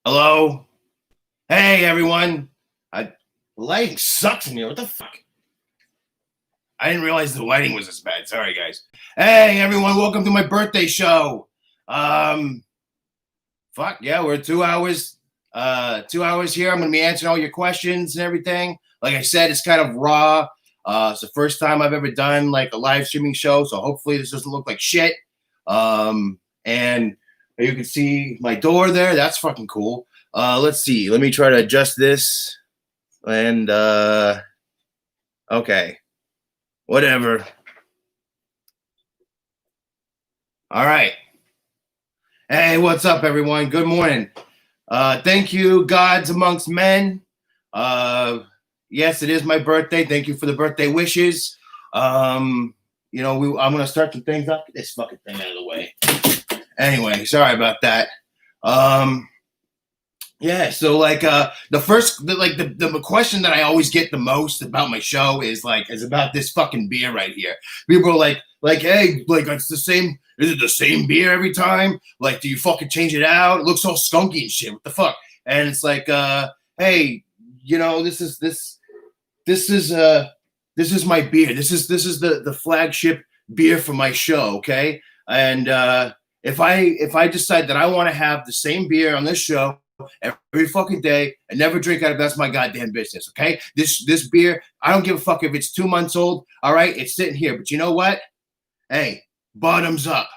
Hello? Hey, everyone. The lighting sucks in here. What the fuck? I didn't realize the lighting was this bad. Sorry, guys. Hey, everyone. Welcome to my birthday show. Fuck, yeah, we're 2 hours. 2 hours here. I'm going to be answering all your questions and everything. Like I said, it's kind of raw. It's the first time I've ever done like a live streaming show, so hopefully this doesn't look like shit. And you can see my door there. That's fucking cool. Let's see. Let me try to adjust this. And okay. Whatever. All right. Hey, what's up, everyone? Good morning. Thank you, Gods Amongst Men. Yes, it is my birthday. Thank you for the birthday wishes. I'm gonna start some things up. Get this fucking thing out of the way. Anyway, sorry about that. Yeah, so like the question that I always get the most about my show is about this fucking beer right here. People are like, hey, like it's the same. Is it the same beer every time? Like, do you fucking change it out? It looks all skunky and shit. What the fuck? And it's like, hey, this is my beer. This is the flagship beer for my show, okay? And if I decide that I want to have the same beer on this show every fucking day and never drink out of it, that's my goddamn business, okay? This beer, I don't give a fuck if it's 2 months old, all right? It's sitting here, but you know what? Hey, bottoms up.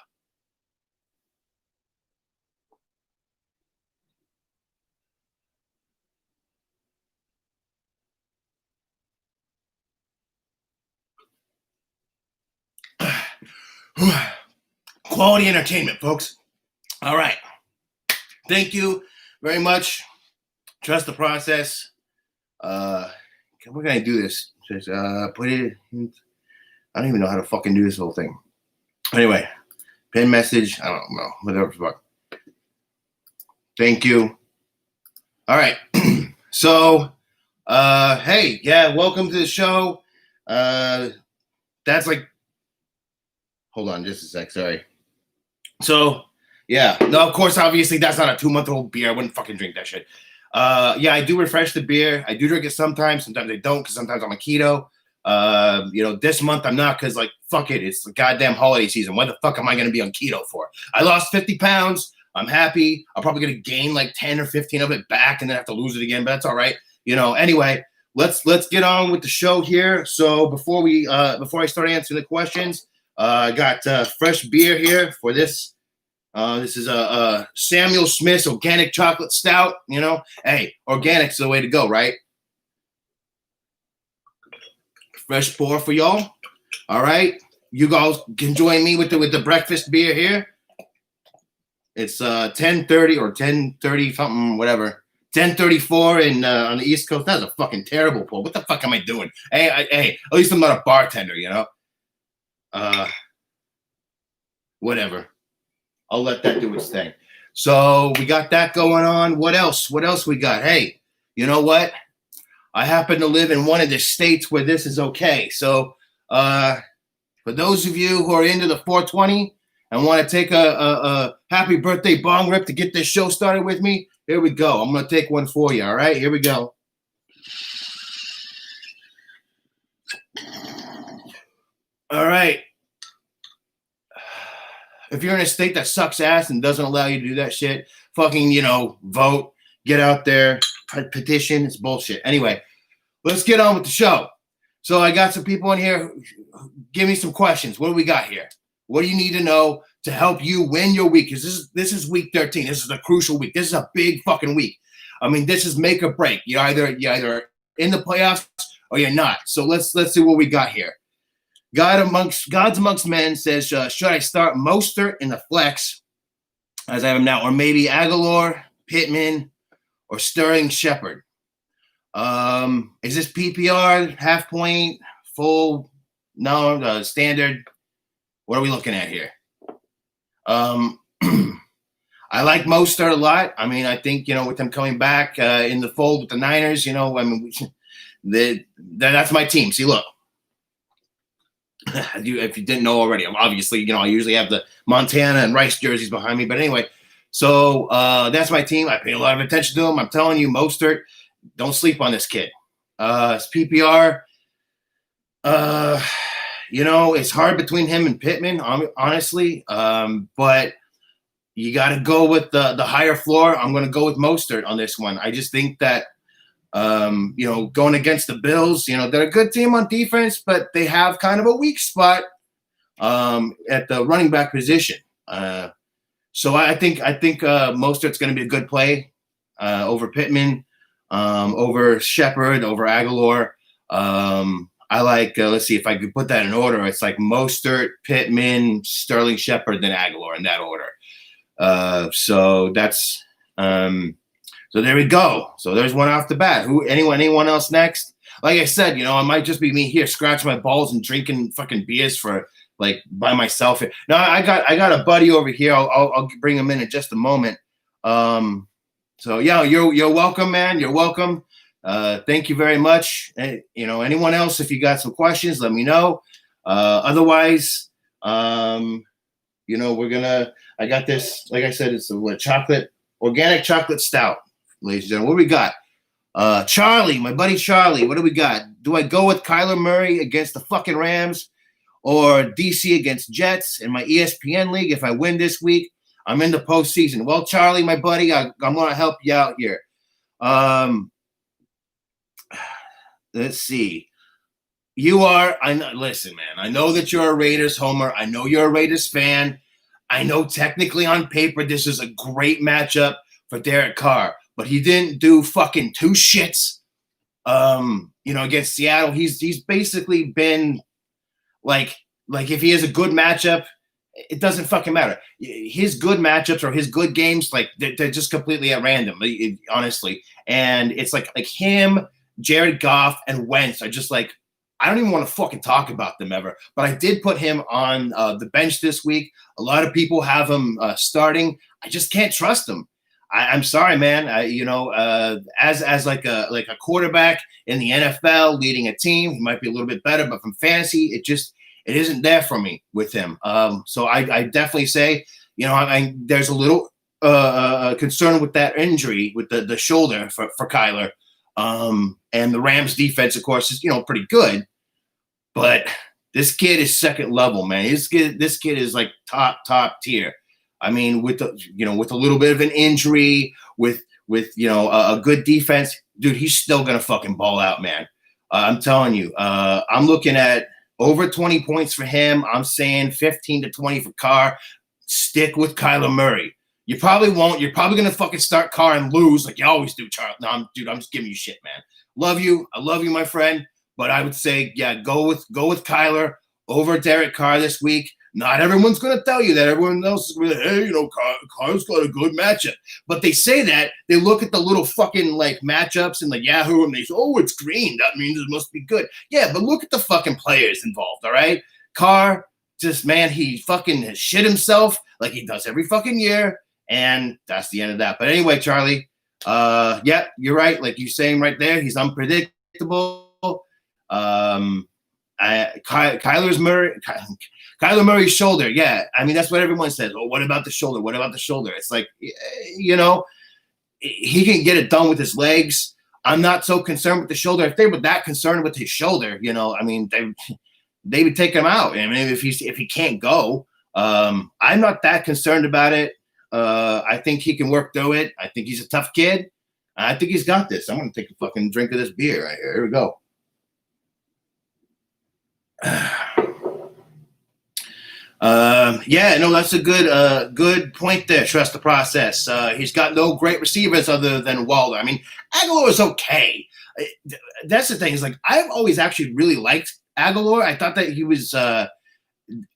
Quality entertainment, folks. All right. Thank you very much. Trust the process. We're gonna do this. Just put it. I don't even know how to fucking do this whole thing. Anyway, pin message. I don't know. Whatever. Fuck. Thank you. All right. So, hey, yeah, welcome to the show. That's like. Hold on, just a sec. Sorry. So, yeah, no, of course, obviously, that's not a 2-month-old beer. I wouldn't fucking drink that shit. Yeah, I do refresh the beer. I do drink it sometimes. Sometimes I don't because sometimes I'm a keto. This month I'm not because, like, fuck it. It's the goddamn holiday season. What the fuck am I going to be on keto for? I lost 50 pounds. I'm happy. I'm probably going to gain like 10 or 15 of it back and then have to lose it again, but that's all right. Anyway, let's get on with the show here. So before I start answering the questions, I got fresh beer here for this. This is a Samuel Smith's organic chocolate stout. Hey, organic's the way to go, right? Fresh pour for y'all. All right, you guys can join me with the breakfast beer here. It's 10:30 or 10:30 something, whatever. 10:34 on the East Coast. That's a fucking terrible pour. What the fuck am I doing? Hey, at least I'm not a bartender, Whatever. I'll let that do its thing. So we got that going on. What else? What else we got? Hey, you know what? I happen to live in one of the states where this is okay. So for those of you who are into the 420 and want to take a happy birthday bong rip to get this show started with me, here we go. I'm going to take one for you. All right, here we go. All right. If you're in a state that sucks ass and doesn't allow you to do that shit, fucking, vote, get out there, petition. It's bullshit. Anyway, let's get on with the show. So I got some people in here. Give me some questions. What do we got here? What do you need to know to help you win your week? Because this is week 13. This is a crucial week. This is a big fucking week. I mean, this is make or break. You're either in the playoffs or you're not. So let's see what we got here. Gods Amongst Men says, should I start Mostert in the flex as I have him now, or maybe Aguilar, Pittman, or Sterling Shepard? Is this PPR, half point, full, no, standard? What are we looking at here? I like Mostert a lot. I mean, I think, with them coming back in the fold with the Niners, that's my team. See, look. If you didn't know already, obviously, I usually have the Montana and Rice jerseys behind me. But anyway, So that's my team. I pay a lot of attention to him. I'm telling you, Mostert, don't sleep on this kid. It's PPR. It's hard between him and Pittman, honestly. But you got to go with the higher floor. I'm going to go with Mostert on this one. I just think that, going against the Bills, they're a good team on defense, but they have kind of a weak spot at the running back position. So I think Mostert's going to be a good play over Pittman, over Shepard, over Aguilar. I like, let's see if I could put that in order. It's like Mostert, Pittman, Sterling Shepard, then Aguilar in that order. So that's so there we go. So there's one off the bat. Anyone else next? Like I said, it might just be me here scratching my balls and drinking fucking beers for like by myself. No, I got a buddy over here. I'll bring him in just a moment. So yeah, you're welcome, man. You're welcome. Thank you very much. Anyone else, if you got some questions, let me know. Otherwise, I got this, like I said, it's a organic chocolate stout, ladies and gentlemen. What do we got? Charlie, my buddy Charlie, what do we got? Do I go with Kyler Murray against the fucking Rams or DC against Jets in my ESPN league? If I win this week, I'm in the postseason. Well, Charlie, my buddy, I'm going to help you out here. Let's see. Listen, man, I know that you're a Raiders homer. I know you're a Raiders fan. I know technically on paper this is a great matchup for Derek Carr, but he didn't do fucking two shits. Against Seattle, he's basically been like if he has a good matchup, it doesn't fucking matter. His good matchups or his good games, like they're just completely at random, honestly. And it's like him, Jared Goff, and Wentz are just like, I don't even want to fucking talk about them ever. But I did put him on the bench this week. A lot of people have him starting. I just can't trust him. I'm sorry, man. As like a quarterback in the NFL leading a team, he might be a little bit better, but from fantasy, it isn't there for me with him. So I definitely say, there's a little concern with that injury with the shoulder for Kyler. And the Rams defense, of course, is, pretty good, but this kid is second level, man. This kid is like top tier. I mean, with a little bit of an injury, with a good defense, dude, he's still gonna fucking ball out, man. I'm telling you. I'm looking at over 20 points for him. I'm saying 15 to 20 for Carr. Stick with Kyler Murray. You probably won't. You're probably gonna fucking start Carr and lose like you always do, Charles. No, I'm just giving you shit, man. Love you. I love you, my friend. But I would say, yeah, go with Kyler over Derek Carr this week. Not everyone's going to tell you that. Everyone else is going to, hey, Carr's got a good matchup. But they say that. They look at the little fucking, matchups in the Yahoo, and they say, oh, it's green. That means it must be good. Yeah, but look at the fucking players involved, all right? Carr, he fucking has shit himself like he does every fucking year, and that's the end of that. But anyway, Charlie, yeah, you're right. Like you're saying right there, he's unpredictable. Kyler Murray's shoulder. Yeah. I mean, that's what everyone says. Oh, what about the shoulder? What about the shoulder? It's like, he can get it done with his legs. I'm not so concerned with the shoulder. If they were that concerned with his shoulder, I mean, they would take him out. I mean, if he can't go, I'm not that concerned about it. I think he can work through it. I think he's a tough kid. I think he's got this. I'm going to take a fucking drink of this beer right here. Here we go. Yeah, no, that's a good point there. Trust the process. He's got no great receivers other than Waller. I mean, Aguilar is okay. That's the thing. Is like I've always actually really liked Aguilar. I thought that he was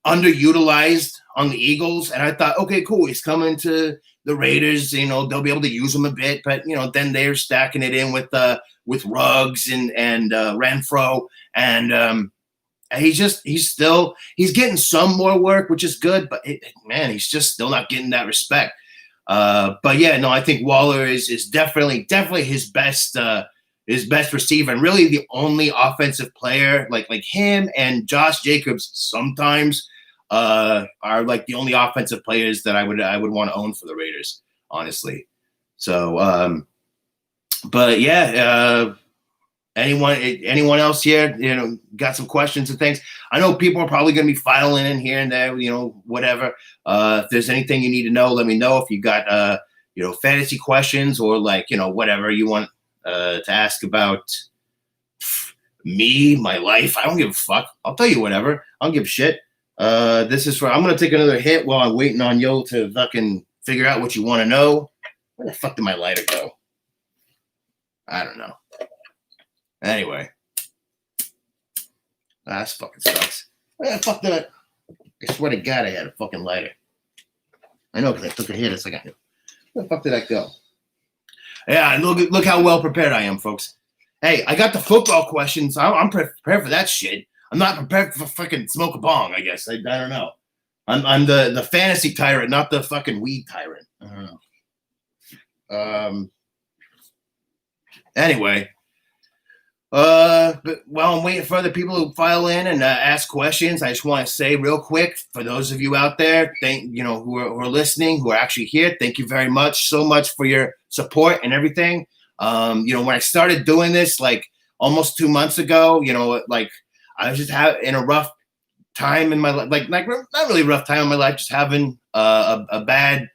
underutilized on the Eagles, and I thought, okay, cool. He's coming to the Raiders. They'll be able to use him a bit, but then they're stacking it in with Ruggs and Renfro and. He's getting some more work, which is good, but he's just still not getting that respect. But yeah, no, I think Waller is definitely his best receiver, and really the only offensive player like him and Josh Jacobs sometimes are like the only offensive players that I would want to own for the Raiders. honestly. So, but yeah, anyone else here, got some questions and things? I know people are probably going to be filing in here and there, whatever. If there's anything you need to know, let me know. If you got, fantasy questions or like, whatever you want to ask about me, my life, I don't give a fuck. I'll tell you whatever. I don't give a shit. I'm going to take another hit while I'm waiting on you to fucking figure out what you want to know. Where the fuck did my lighter go? I don't know. Anyway. This fucking sucks. Where the fuck did I swear to God I had a fucking lighter. I know because I took a hit a second ago. Where the fuck did that go? Yeah, look how well prepared I am, folks. Hey, I got the football questions. I'm prepared for that shit. I'm not prepared for fucking smoke a bong, I guess. I don't know. I'm the fantasy tyrant, not the fucking weed tyrant. I don't know. Anyway. But while I'm waiting for other people to file in and ask questions, I just want to say real quick, for those of you out there, who are listening, who are actually here, thank you very much, so much for your support and everything. When I started doing this, like almost 2 months ago, like I was just in a rough time in my life, like not really rough time in my life, just having a bad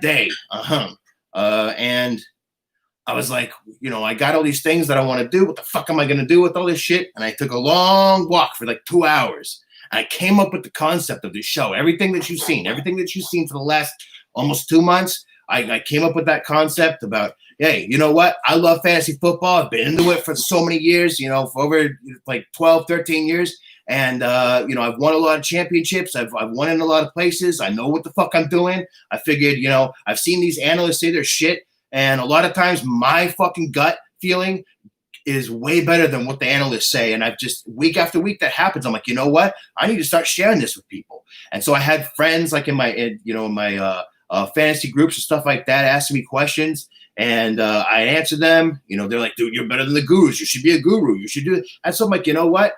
day. And I was like, I got all these things that I want to do. What the fuck am I going to do with all this shit? And I took a long walk for like 2 hours. And I came up with the concept of this show. Everything that you've seen for the last almost 2 months, I came up with that concept about, hey, you know what? I love fantasy football. I've been into it for so many years, for over like 12, 13 years. And, I've won a lot of championships. I've won in a lot of places. I know what the fuck I'm doing. I figured, I've seen these analysts say their shit. And a lot of times my fucking gut feeling is way better than what the analysts say. And I've just, week after week that happens, I'm like, you know what? I need to start sharing this with people. And so I had friends like in my fantasy groups and stuff like that asking me questions. And I answered them. They're like, dude, you're better than the gurus. You should be a guru. You should do it. And so I'm like, you know what?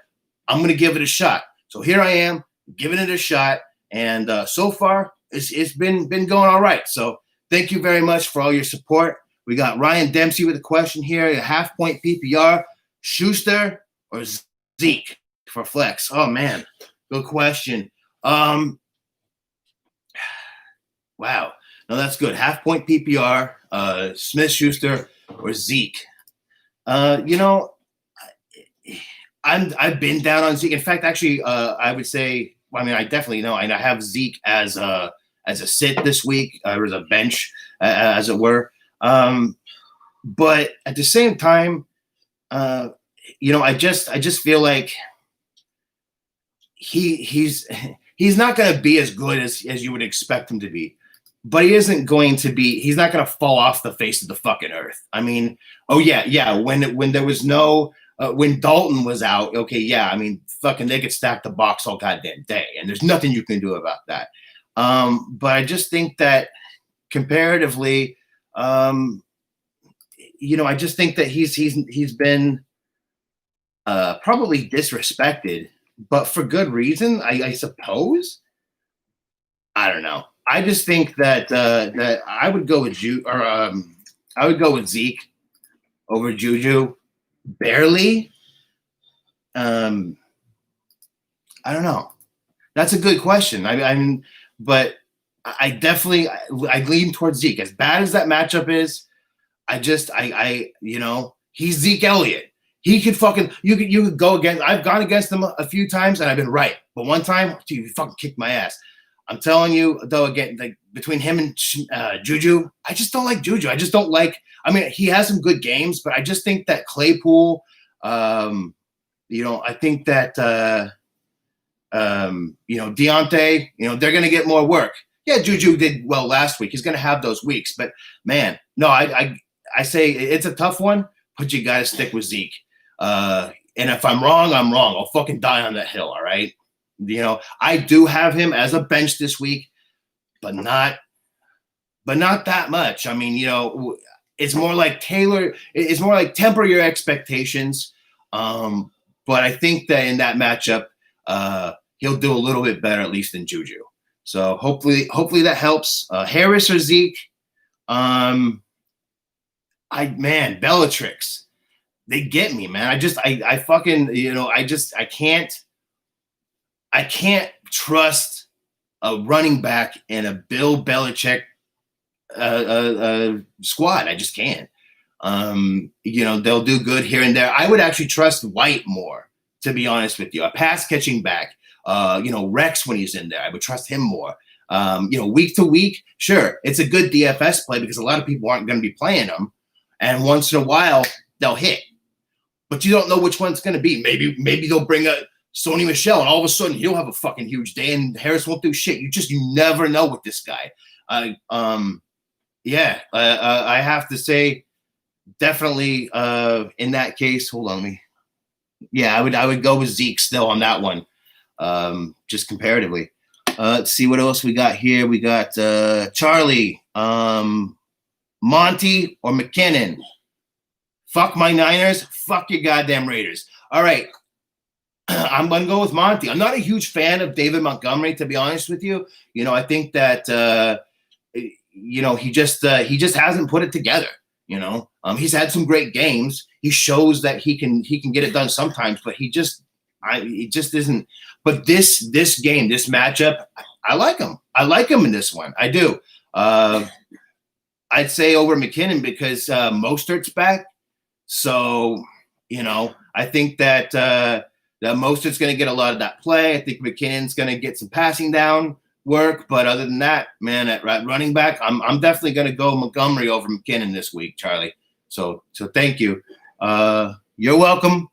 I'm going to give it a shot. So here I am giving it a shot. And so far, it's been going all right. So thank you very much for all your support. We got Ryan Dempsey with a question here. A half-point PPR, Schuster or Zeke for flex? Oh, man. Good question. Wow. No, that's good. Half-point PPR, Smith-Schuster or Zeke. I've been down on Zeke. In fact, actually, I would say, I definitely know. And I have Zeke as a sit this week, or as a bench, as it were. But at the same time, I just feel like he's not going to be as good as you would expect him to be. But he isn't going to be. He's not going to fall off the face of the fucking earth. When there was no. When Dalton was out, okay, yeah, fucking they could stack the box all goddamn day, and there's nothing you can do about that. But I just think that comparatively, I just think that he's been probably disrespected, but for good reason, I suppose. I don't know. I just think that that I would go with I would go with Zeke over Juju, barely. I don't know. That's a good question. But I definitely lean towards Zeke. As bad as that matchup is, he's Zeke Elliott. He could fucking you could go against. I've gone against him a few times and I've been right, but one time, dude, he fucking kicked my ass. I'm telling you, though, again, like between him and Juju, I just don't like Juju. I just don't like. He has some good games, but I just think that Claypool. I think that Deontay. They're going to get more work. Yeah, Juju did well last week. He's going to have those weeks, but man, no, I say it's a tough one, but you got to stick with Zeke. And if I'm wrong, I'm wrong. I'll fucking die on that hill. All right. I do have him as a bench this week, but not that much. It's more like it's more like temper your expectations. But I think that in that matchup, he'll do a little bit better, at least than Juju. So hopefully that helps. Harris or Zeke? Man, Bellatrix, they get me, man. I fucking, I can't trust a running back in a Bill Belichick squad. I just can't. They'll do good here and there. I would actually trust White more, to be honest with you. A pass catching back, Rex when he's in there, I would trust him more. Week to week, sure, it's a good DFS play because a lot of people aren't going to be playing them, and once in a while they'll hit, but you don't know which one's going to be. Maybe they'll bring a Sony Michel, and all of a sudden he'll have a fucking huge day, and Harris won't do shit. You never know with this guy. I have to say, definitely in that case. Hold on me. Yeah, I would go with Zeke still on that one, just comparatively. Let's see what else we got here. We got Charlie, Monty, or McKinnon. Fuck my Niners. Fuck your goddamn Raiders. All right. I'm going to go with Monty. I'm not a huge fan of David Montgomery, to be honest with you. I think that, he just hasn't put it together. He's had some great games. He shows that he can get it done sometimes, but he just isn't. But this game, this matchup, I like him. I like him in this one. I do. I'd say over McKinnon because Mostert's back. So, I think that Mostert's going to get a lot of that play. I think McKinnon's going to get some passing down work. But other than that, man, at running back, I'm definitely going to go Montgomery over McKinnon this week, Charlie. So thank you. You're welcome.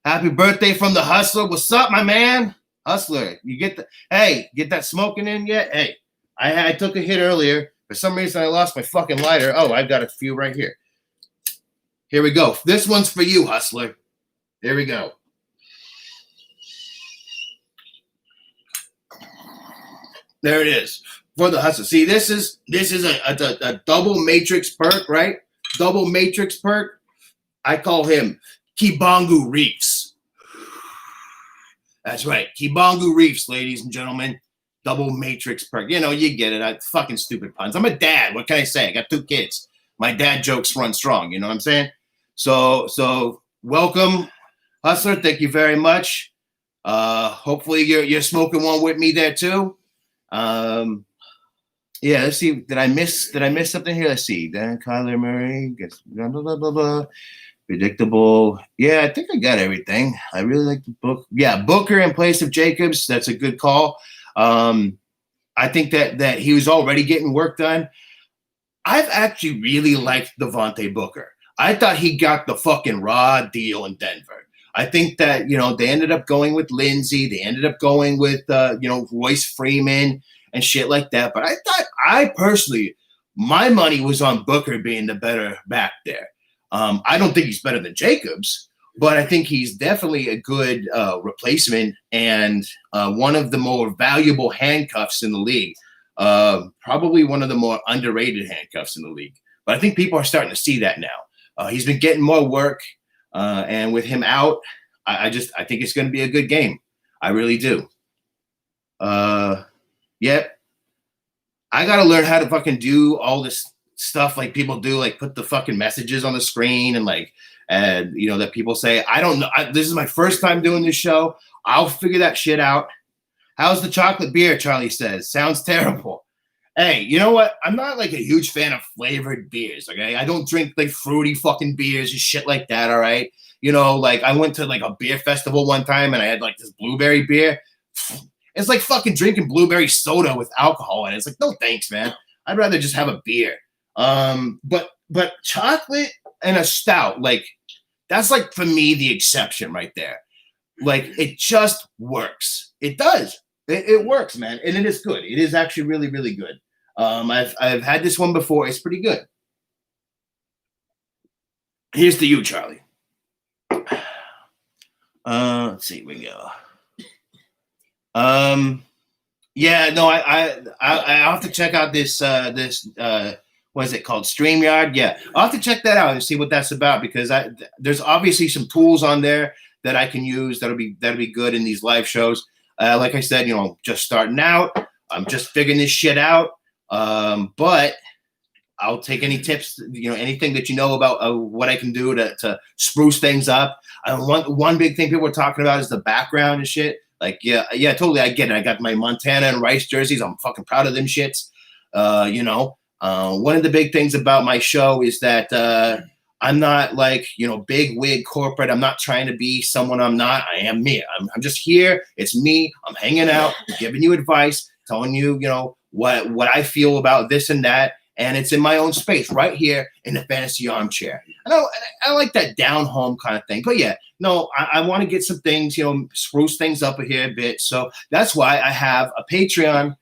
Happy birthday from the Hustler. What's up, my man? Hustler, you get that smoking in yet? Hey, I took a hit earlier. For some reason, I lost my fucking lighter. Oh, I've got a few right here. Here we go. This one's for you, Hustler. There we go. There it is for the Hustler. See, this is a double matrix perk, right? Double matrix perk. I call him Kibongu Reefs. That's right. Kibongu Reefs, ladies and gentlemen. Double matrix perk. You get it. I fucking stupid puns. I'm a dad. What can I say? I got 2 kids. My dad jokes run strong. You know what I'm saying? So welcome, Hustler. Thank you very much. Hopefully you're smoking one with me there too. Let's see. Did I miss something here? Let's see. Then Kyler Murray gets blah, blah, blah, blah, blah. Predictable. Yeah, I think I got everything. I really like the book. Yeah, Booker in place of Jacobs. That's a good call. I think that he was already getting work done. I've actually really liked Devontae Booker. I thought he got the fucking raw deal in Denver. I think that, they ended up going with Lindsey. They ended up going with, Royce Freeman and shit like that. But I personally, my money was on Booker being the better back there. I don't think he's better than Jacobs, but I think he's definitely a good replacement and one of the more valuable handcuffs in the league. Probably one of the more underrated handcuffs in the league. But I think people are starting to see that now. He's been getting more work, and with him out, I think it's going to be a good game. I really do. Yep. I got to learn how to fucking do all this stuff like people do, like put the fucking messages on the screen and that people say. I don't know. This is my first time doing this show. I'll figure that shit out. How's the chocolate beer? Charlie says. Sounds terrible. Hey, you know what? I'm not like a huge fan of flavored beers, okay? I don't drink like fruity fucking beers and shit like that, all right? Like I went to like a beer festival one time and I had like this blueberry beer. It's like fucking drinking blueberry soda with alcohol in it. It's like, no thanks, man. I'd rather just have a beer. But chocolate and a stout, like that's like for me the exception right there. Like it just works. It does. It works, man, and it is good. It is actually really, really good. I've had this one before. It's pretty good. Here's to you, Charlie. Let's see. We go. Yeah, no, I have to check out this what is it called? StreamYard. Yeah, I'll have to check that out and see what that's about because there's obviously some tools on there that I can use that'll be good in these live shows. Like I said, just starting out. I'm just figuring this shit out. But I'll take any tips, anything that you know about what I can do to spruce things up. One big thing people are talking about is the background and shit. Like, yeah, totally. I get it. I got my Montana and Rice jerseys. I'm fucking proud of them shits. One of the big things about my show is that I'm not like, big wig corporate. I'm not trying to be someone I'm not. I am me. I'm just here. It's me. I'm hanging out, giving you advice, telling you, what I feel about this and that. And it's in my own space right here in the fantasy armchair. I like that down home kind of thing. But yeah, no, I want to get some things, spruce things up here a bit. So that's why I have a Patreon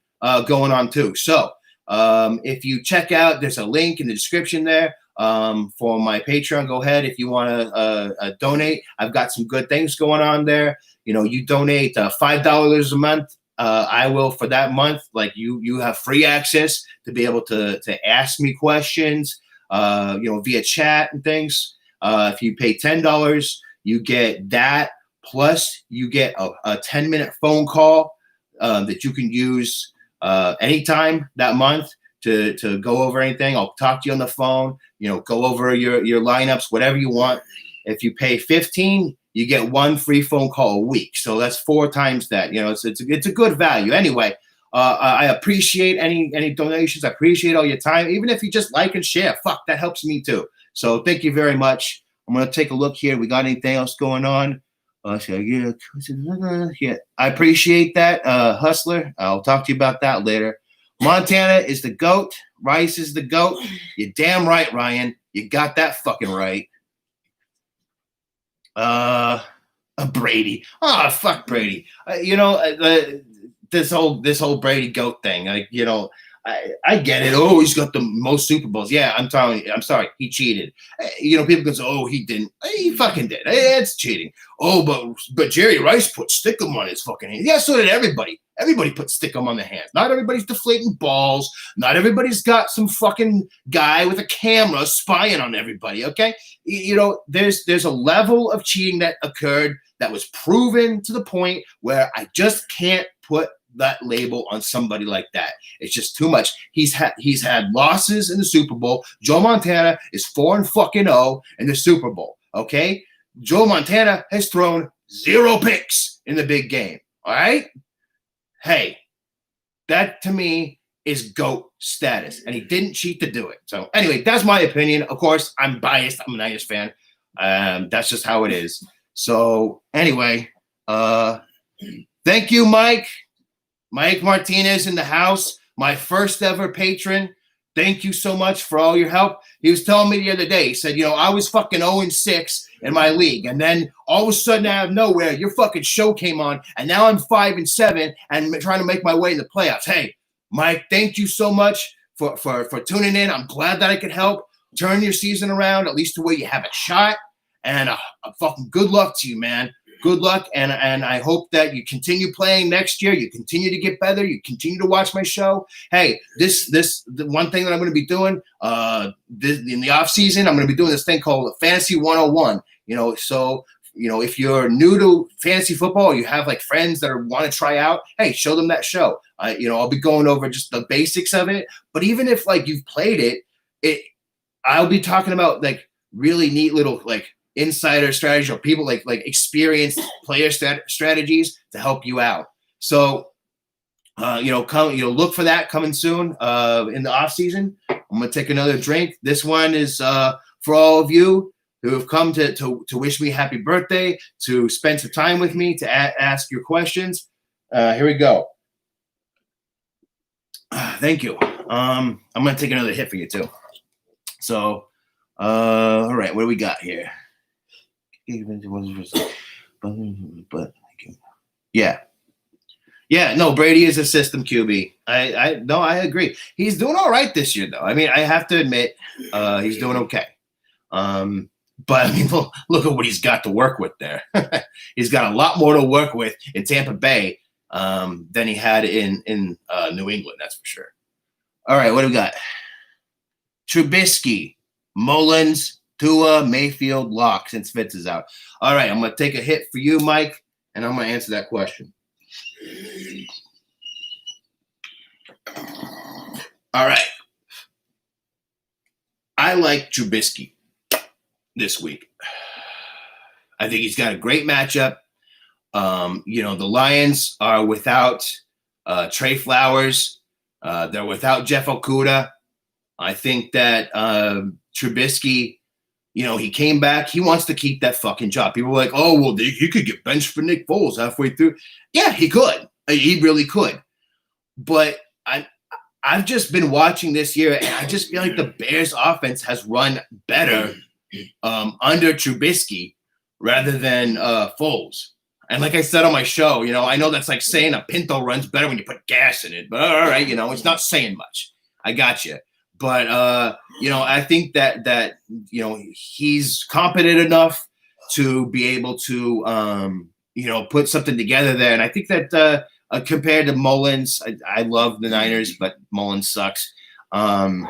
going on too. So if you check out, there's a link in the description there for my Patreon. Go ahead if you want to donate. I've got some good things going on there. You donate $5 a month. I will, for that month, like you have free access to be able to ask me questions, via chat and things. If you pay $10, you get that. Plus you get a 10-minute phone call that you can use anytime that month to go over anything. I'll talk to you on the phone, go over your lineups, whatever you want. If you pay $15, you get one free phone call a week. So that's 4 times that. It's a good value. Anyway, I appreciate any donations. I appreciate all your time. Even if you just like and share, that helps me too. So thank you very much. I'm going to take a look here. We got anything else going on? Yeah, I appreciate that, Hustler. I'll talk to you about that later. Montana is the GOAT. Rice is the GOAT. You're damn right, Ryan. You got that fucking right. Brady. Oh, fuck Brady. This whole Brady GOAT thing. I get it. Oh, he's got the most Super Bowls. Yeah, I'm telling you. I'm sorry. He cheated. People can say, oh, he didn't. He fucking did. It's cheating. Oh, but Jerry Rice put stickum on his fucking hands. Yeah, so did everybody. Everybody put stickum on their hands. Not everybody's deflating balls. Not everybody's got some fucking guy with a camera spying on everybody, okay? There's a level of cheating that occurred that was proven to the point where I just can't put that label on somebody like that. It's just too much. He's had losses in the Super Bowl. Joe Montana is 4-0 in the Super Bowl, okay? Joe Montana has thrown 0 picks in the big game, all right? Hey, that to me is GOAT status, and he didn't cheat to do it. So anyway, that's my opinion. Of course, I'm biased. I'm a Niners fan. That's just how it is. So anyway, thank you, Mike. Mike Martinez in the house, my first ever patron. Thank you so much for all your help. He was telling me the other day, he said, I was fucking 0-6 in my league. And then all of a sudden, out of nowhere, your fucking show came on. And now I'm 5-7 and trying to make my way in the playoffs. Hey, Mike, thank you so much for tuning in. I'm glad that I could help turn your season around, at least to where you have a shot. And fucking good luck to you, man. Good luck, and I hope that you continue playing next year. You continue to get better. You continue to watch my show. Hey, the one thing that I'm going to be doing in the off season, I'm going to be doing this thing called Fantasy 101. So if you're new to fantasy football, or you have like friends that want to try out, hey, show them that show. I'll be going over just the basics of it. But even if like you've played it, I'll be talking about like really neat little like insider strategies or people like experienced player strategies to help you out. So, look for that coming soon in the off season. I'm going to take another drink. This one is for all of you who have come to wish me happy birthday, to spend some time with me, to ask your questions. Here we go. Thank you. I'm going to take another hit for you too. So, all right, what do we got here? But yeah, no, Brady is a system QB. I agree. He's doing all right this year, though. I mean, I have to admit, he's doing okay. But I mean, look at what he's got to work with there. He's got a lot more to work with in Tampa Bay than he had in New England. That's for sure. All right, what do we got? Trubisky, Mullins, Tua, Mayfield, lock since Fitz is out. All right, I'm going to take a hit for you, Mike, and I'm going to answer that question. All right. I like Trubisky this week. I think he's got a great matchup. The Lions are without Trey Flowers. They're without Jeff Okudah. I think that Trubisky, he came back. He wants to keep that fucking job. People were like, oh, well, he could get benched for Nick Foles halfway through. Yeah, he could. He really could. But I've just been watching this year, and I just feel like the Bears offense has run better under Trubisky rather than Foles. And like I said on my show, I know that's like saying a Pinto runs better when you put gas in it, but all right, it's not saying much. I got you. But, I think that he's competent enough to be able to, put something together there. And I think that compared to Mullins, I love the Niners, but Mullins sucks. I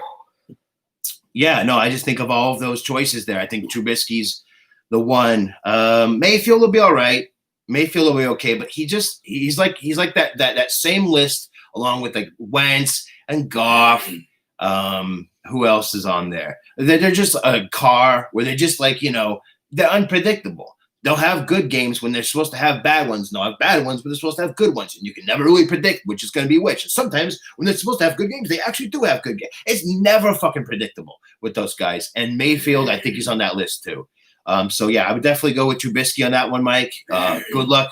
just think of all of those choices there. I think Trubisky's the one. Mayfield will be all right. Mayfield will be okay, but he's like that same list along with like Wentz and Goff. Who else is on there? They're just a car where they're just like, they're unpredictable. They'll have good games when they're supposed to have bad ones. They'll have bad ones when they're supposed to have good ones. And you can never really predict which is going to be which. And sometimes when they're supposed to have good games, they actually do have good games. It's never fucking predictable with those guys. And Mayfield, I think he's on that list too. I would definitely go with Trubisky on that one, Mike. Good luck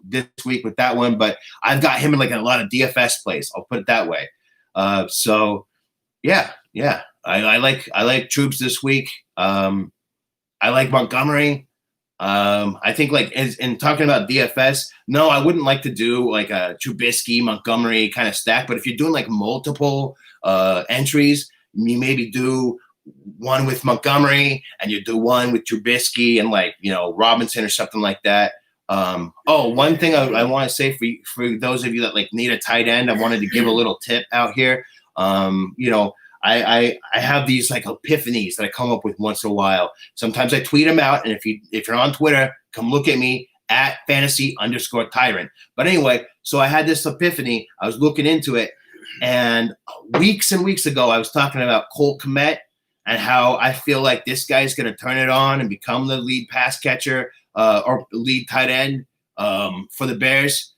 this week with that one. But I've got him in like a lot of DFS plays. I'll put it that way. I like Troops this week. I like Montgomery. I think like in talking about DFS, no, I wouldn't like to do like a Trubisky Montgomery kind of stack. But if you're doing like multiple entries, you maybe do one with Montgomery and you do one with Trubisky and like Robinson or something like that. One thing I want to say for those of you that like need a tight end, I wanted to give a little tip out here. I have these like epiphanies that I come up with once in a while. Sometimes I tweet them out, and if you're on Twitter, come look at me at @fantasy_tyrant. But anyway, so I had this epiphany. I was looking into it, and weeks and weeks ago, I was talking about Cole Kmet and how I feel like this guy's going to turn it on and become the lead pass catcher or lead tight end for the Bears.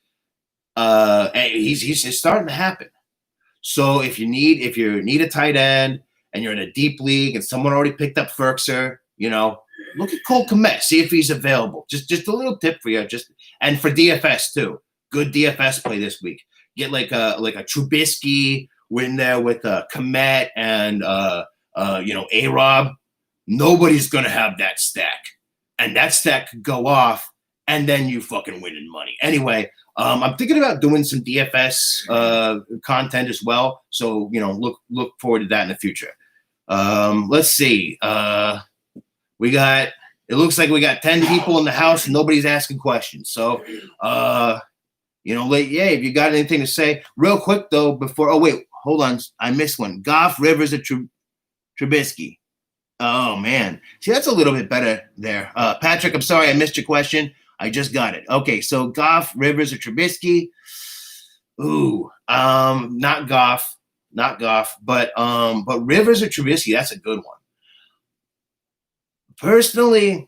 And he's starting to happen. So if you need a tight end and you're in a deep league and someone already picked up Ferkser, look at Cole Kmet, see if he's available. Just a little tip for you. And for DFS too, good DFS play this week. Get like a Trubisky in there with Kmet and A-Rob. Nobody's gonna have that stack, and that stack could go off, and then you fucking winning money. Anyway. I'm thinking about doing some DFS content as well. So, look forward to that in the future. Let's see. It looks like we got 10 people in the house and nobody's asking questions. So, if you got anything to say real quick though, before, hold on. I missed one. Goff, Rivers, or Trubisky. Oh man. See, that's a little bit better there. Patrick, I'm sorry I missed your question. I just got it. Okay, so Goff, Rivers, or Trubisky? Ooh, not Goff, but Rivers or Trubisky, that's a good one. Personally,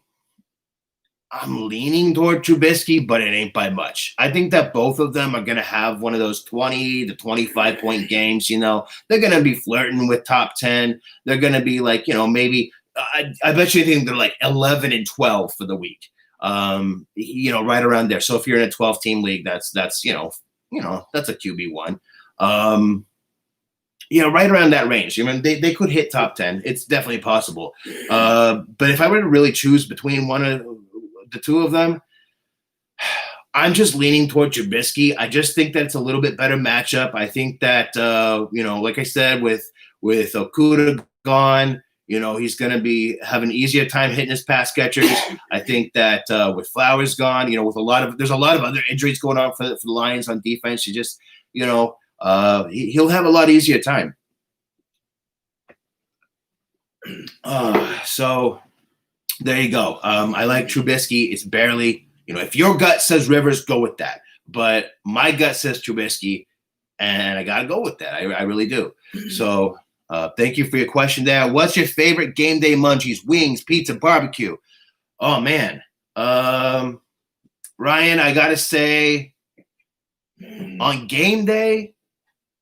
I'm leaning toward Trubisky, but it ain't by much. I think that both of them are going to have one of those 20 to 25 point games. They're going to be flirting with top 10. They're going to be like, maybe I bet you think they're like 11 and 12 for the week. Right around there. So if you're in a 12-team league, that's that's a QB1. Right around that range. I mean, they could hit top 10. It's definitely possible. But if I were to really choose between one of the two of them, I'm just leaning toward Trubisky. I just think that it's a little bit better matchup. I think that like I said, with Okudah gone, he's going to have an easier time hitting his pass catchers. I think that with Flowers gone, there's a lot of other injuries going on for the Lions on defense. He'll have a lot easier time. So there you go. I like Trubisky. It's barely, if your gut says Rivers, go with that. But my gut says Trubisky, and I got to go with that. I really do. So Thank you for your question there. What's your favorite game day munchies? Wings, pizza, barbecue? Oh, man. Ryan, I got to say, on game day,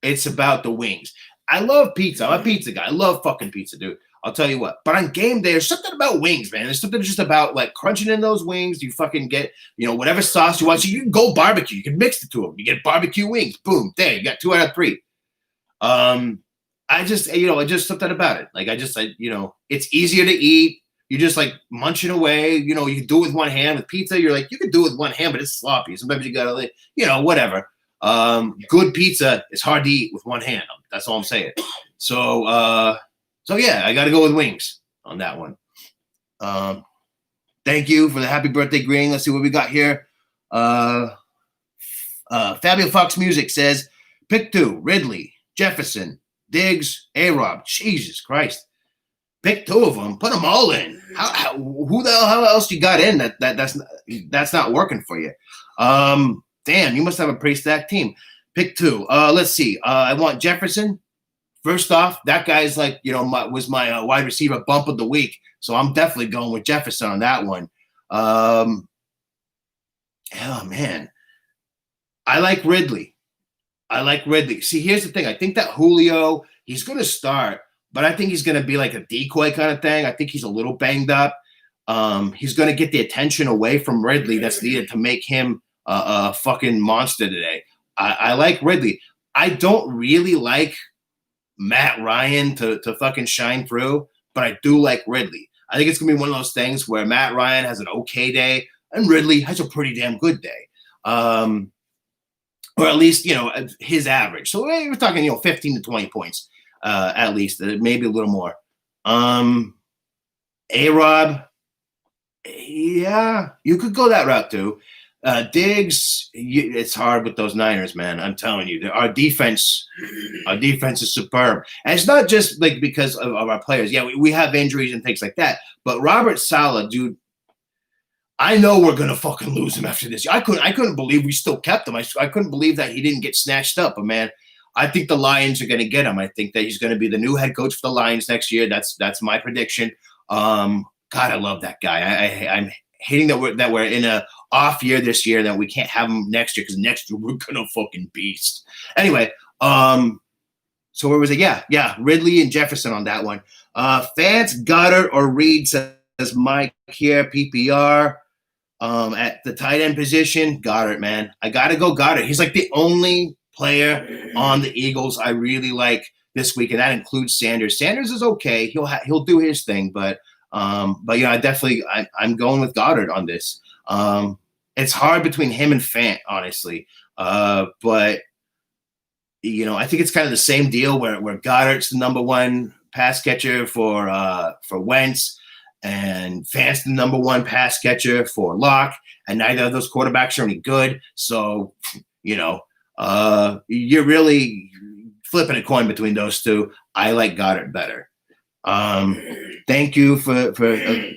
it's about the wings. I love pizza. I'm a pizza guy. I love fucking pizza, dude. I'll tell you what. But on game day, there's something about wings, man. There's something just about like crunching in those wings. You fucking get, whatever sauce you want. So you can go barbecue. You can mix the two of them. You get barbecue wings. Boom. There. You got 2 out of 3. I just, just something about it. Like, it's easier to eat. You just like munching away. You can do it with one hand. With pizza, you're like, you can do it with one hand, but it's sloppy. Sometimes you got to, like, whatever. Good pizza is hard to eat with one hand. That's all I'm saying. So yeah, I got to go with wings on that one. Thank you for the happy birthday greeting. Let's see what we got here. Fabio Fox Music says, pick 2, Ridley, Jefferson, Diggs, A-Rob. Jesus Christ. Pick 2 of them. Put them all in. Who the hell else you got in that's not working for you? Damn, you must have a pretty stacked team. Pick 2. Let's see. I want Jefferson. First off, that guy's like, was my wide receiver bump of the week. So I'm definitely going with Jefferson on that one. Oh, man. I like Ridley. See, here's the thing. I think that Julio, he's going to start, but I think he's going to be like a decoy kind of thing. I think he's a little banged up. He's going to get the attention away from Ridley that's needed to make him a fucking monster today. I like Ridley. I don't really like Matt Ryan to fucking shine through, but I do like Ridley. I think it's going to be one of those things where Matt Ryan has an okay day and Ridley has a pretty damn good day. Or at least, his average. So we're talking, 15 to 20 points at least, maybe a little more. A-Rob, yeah, you could go that route too. Diggs, it's hard with those Niners, man. I'm telling you, our defense is superb. And it's not just like because of our players. Yeah, we have injuries and things like that. But Robert Saleh, dude, I know we're gonna fucking lose him after this. I couldn't believe we still kept him. I couldn't believe that he didn't get snatched up. But man, I think the Lions are gonna get him. I think that he's gonna be the new head coach for the Lions next year. That's my prediction. God, I love that guy. I'm hating that we're in a off year this year, that we can't have him next year because next year we're gonna fucking beast. Anyway, so where was it? Yeah, Ridley and Jefferson on that one. Fans, Goddard or Reed, says Mike here. PPR. At the tight end position, Goddard, man. I got to go Goddard. He's like the only player on the Eagles I really like this week, and that includes Sanders. Sanders is okay. He'll do his thing, but I'm going with Goddard on this. It's hard between him and Fant, honestly. But I think it's kind of the same deal where Goddard's the number 1 pass catcher for Wentz, and Fant's the number 1 pass catcher for Locke, and neither of those quarterbacks are any good. So, you're really flipping a coin between those two. I like Goddard better. Thank you for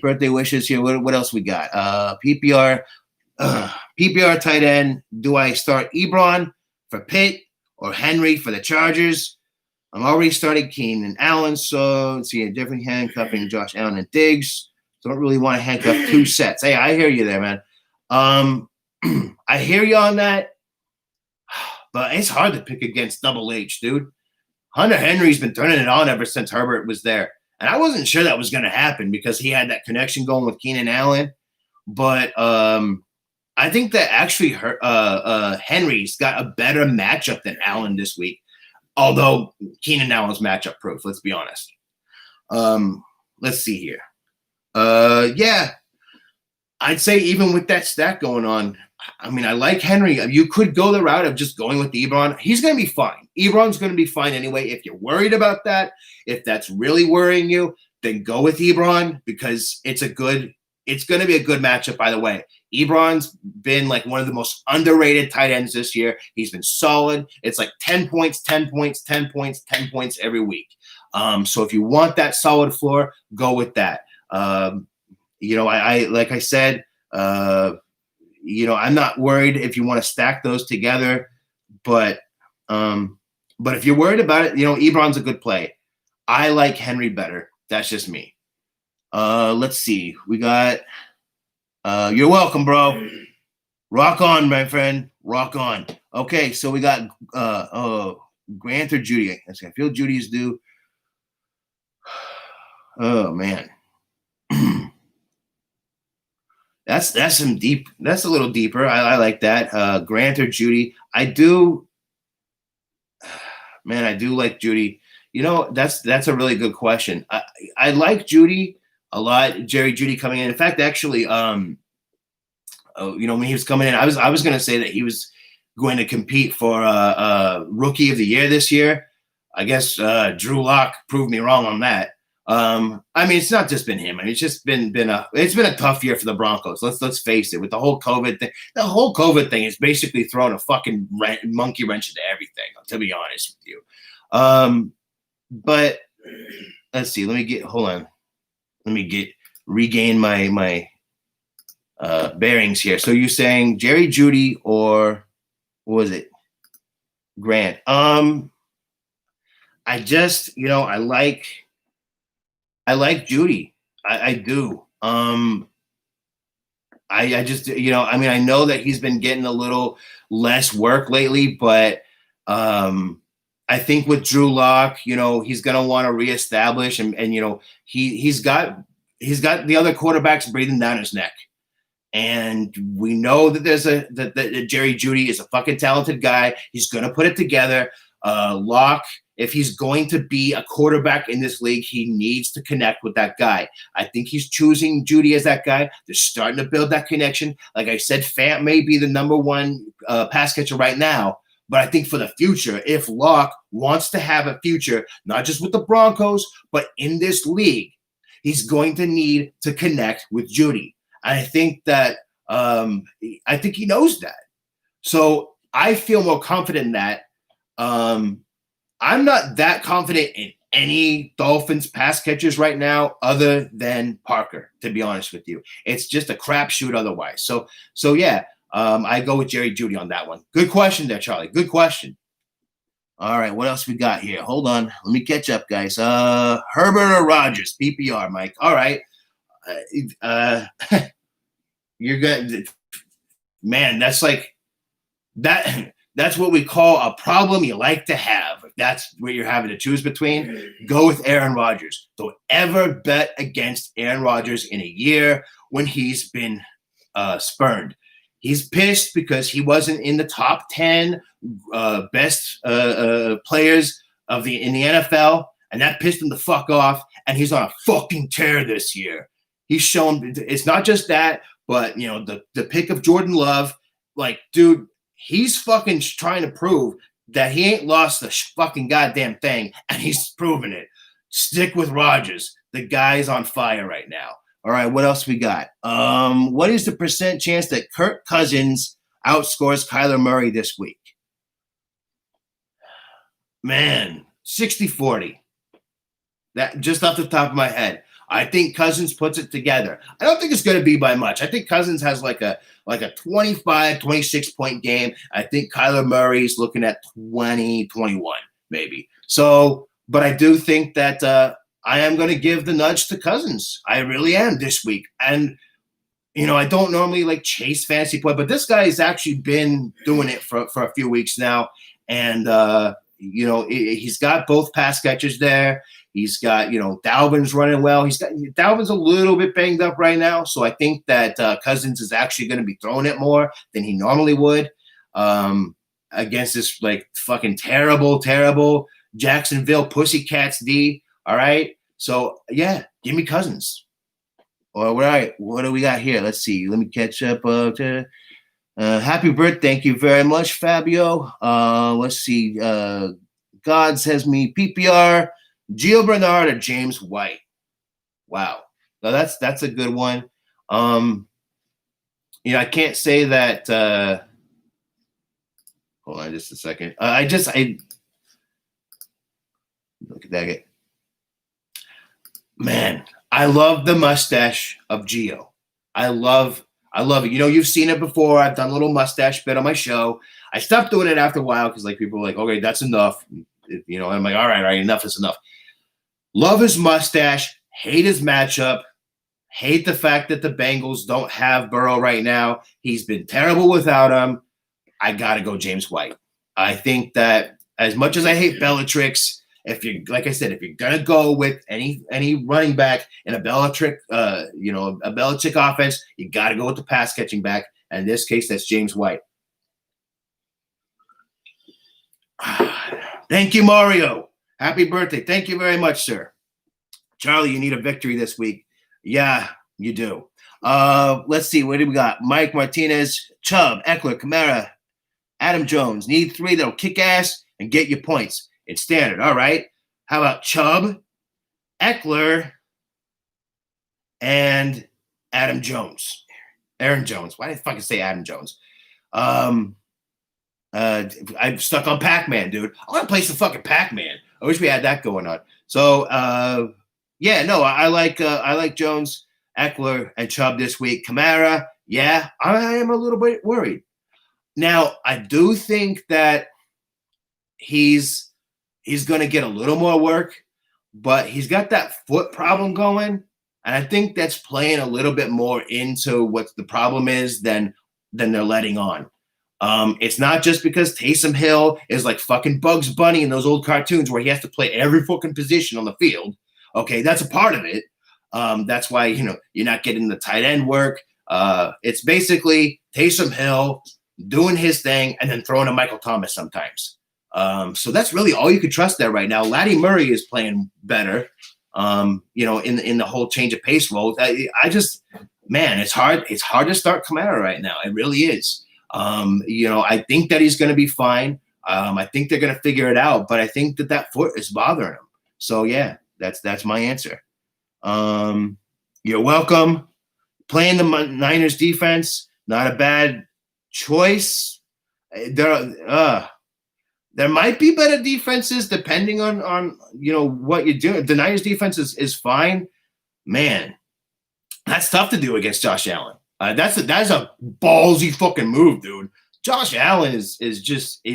birthday wishes here. What else we got? PPR tight end. Do I start Ebron for Pitt or Henry for the Chargers? I'm already starting Keenan Allen, so let's see a different handcuffing Josh Allen and Diggs. Don't really want to handcuff 2 sets. Hey, I hear you there, man. I hear you on that, but it's hard to pick against Double H, dude. Hunter Henry's been turning it on ever since Herbert was there. And I wasn't sure that was going to happen because he had that connection going with Keenan Allen. But I think that actually Henry's got a better matchup than Allen this week. Although Keenan Allen's matchup proof, let's be honest. Let's see here. Yeah, I'd say even with that stack going on, I mean, I like Henry. You could go the route of just going with Ebron. He's going to be fine. Ebron's going to be fine anyway. If you're worried about that, if that's really worrying you, then go with Ebron because it's going to be a good matchup, by the way. Ebron's been like one of the most underrated tight ends this year. He's been solid. It's like 10 points, 10 points, 10 points, 10 points every week. So if you want that solid floor, go with that. I like I said, I'm not worried if you want to stack those together, but if you're worried about it, Ebron's a good play. I like Henry better. That's just me. Let's see. We got. You're welcome, bro. Rock on, my friend. Rock on. Okay, so we got Grant or Judy. I feel Judy's due. Oh man. That's some deep. That's a little deeper. I like that. Grant or Judy. I do. Man, I do like Judy. You know, that's a really good question. I like Judy a lot. Jerry Judy coming in. In fact, actually, when he was coming in, I was going to say that he was going to compete for Rookie of the Year this year. I guess Drew Lock proved me wrong on that. I mean, it's not just been him. I mean, it's just been a tough year for the Broncos. Let's face it. With the whole COVID thing, has basically thrown a fucking monkey wrench into everything. To be honest with you, but let's see. Hold on. Let me regain my bearings here. So you're saying Jerry Judy or what was it? Grant. I just I like Judy. I do. I just, I mean, I know that he's been getting a little less work lately, but I think with Drew Lock, he's going to want to reestablish and he's got the other quarterbacks breathing down his neck. And we know that that Jerry Judy is a fucking talented guy. He's going to put it together. Lock, if he's going to be a quarterback in this league, he needs to connect with that guy. I think he's choosing Judy as that guy. They're starting to build that connection. Like I said, Fant may be the number one pass catcher right now, but I think for the future, if Lock wants to have a future, not just with the Broncos, but in this league, he's going to need to connect with Judy. And I think that he knows that. So I feel more confident in that. I'm not that confident in any Dolphins pass catchers right now other than Parker, to be honest with you. It's just a crapshoot otherwise. So yeah, I go with Jerry Judy on that one. Good question there, Charlie. Good question. All right, what else we got here? Hold on. Let me catch up, guys. Herbert or Rodgers? PPR, Mike. All right. You're good. Man, that's like that. That's what we call a problem you like to have. If that's what you're having to choose between, go with Aaron Rodgers. Don't ever bet against Aaron Rodgers in a year when he's been spurned. He's pissed because he wasn't in the top 10 best players in the NFL, and that pissed him the fuck off, and he's on a fucking tear this year. He's shown it's not just that, but the pick of Jordan Love, like, dude, he's fucking trying to prove that he ain't lost the fucking goddamn thing, and he's proven it. Stick with Rodgers. The guy's on fire right now. All right, what else we got? What is the % chance that Kirk Cousins outscores Kyler Murray this week? Man, 60-40. That just off the top of my head. I think Cousins puts it together. I don't think it's going to be by much. I think Cousins has like a 25, 26-point game. I think Kyler Murray's looking at 20, 21 maybe. So, but I do think that I am going to give the nudge to Cousins. I really am this week. And, I don't normally like chase fantasy play, but this guy has actually been doing it for a few weeks now. And, he's got both pass catchers there. He's got, Dalvin's running well. Dalvin's a little bit banged up right now. So I think that Cousins is actually going to be throwing it more than he normally would against this like fucking terrible Jacksonville Pussycats D. All right. So yeah, give me Cousins. All right. What do we got here? Let's see. Let me catch up to happy birthday. Thank you very much, Fabio. Let's see. God says me PPR. Gio Bernard or James White. Wow. Now that's a good one. I can't say that hold on just a second. I look at that. Man, I love the mustache of Gio. I love it. You've seen it before. I've done a little mustache bit on my show. I stopped doing it after a while because like people were like, okay, that's enough. I'm like, all right, enough is enough. Love his mustache, hate his matchup, hate the fact that the Bengals don't have Burrow right now. He's been terrible without him. I got to go James White. I think that as much as I hate Bellatrix, if you're gonna go with any running back in a Belichick, a Belichick offense, you got to go with the pass catching back. And in this case, that's James White. Thank you, Mario. Happy birthday. Thank you very much, sir. Charlie, you need a victory this week. Yeah, you do. Let's see. What do we got? Mike Martinez, Chubb, Eckler, Kamara, Adam Jones. Need 3 that'll kick ass and get you points. It's standard. All right. How about Chubb, Eckler, and Adam Jones? Aaron Jones. Why did I fucking say Adam Jones? I'm stuck on Pac-Man, dude. I want to play some fucking Pac-Man. I wish we had that going on. So, I like Jones, Eckler, and Chubb this week. Kamara, yeah, I am a little bit worried. Now, I do think that he's going to get a little more work, but he's got that foot problem going, and I think that's playing a little bit more into what the problem is than they're letting on. It's not just because Taysom Hill is like fucking Bugs Bunny in those old cartoons where he has to play every fucking position on the field. Okay, that's a part of it. That's why, you're not getting the tight end work. It's basically Taysom Hill doing his thing and then throwing to Michael Thomas sometimes. So that's really all you could trust there right now. Laddie Murray is playing better, in the whole change of pace role. It's hard. It's hard to start Kamara right now. It really is. I think that he's going to be fine. I think they're going to figure it out, but I think that foot is bothering him. So yeah, that's my answer. You're welcome. Playing the Niners defense, not a bad choice. There might be better defenses depending on what you're doing. The Niners defense is fine. Man, that's tough to do against Josh Allen. That's a ballsy fucking move, dude. Josh Allen is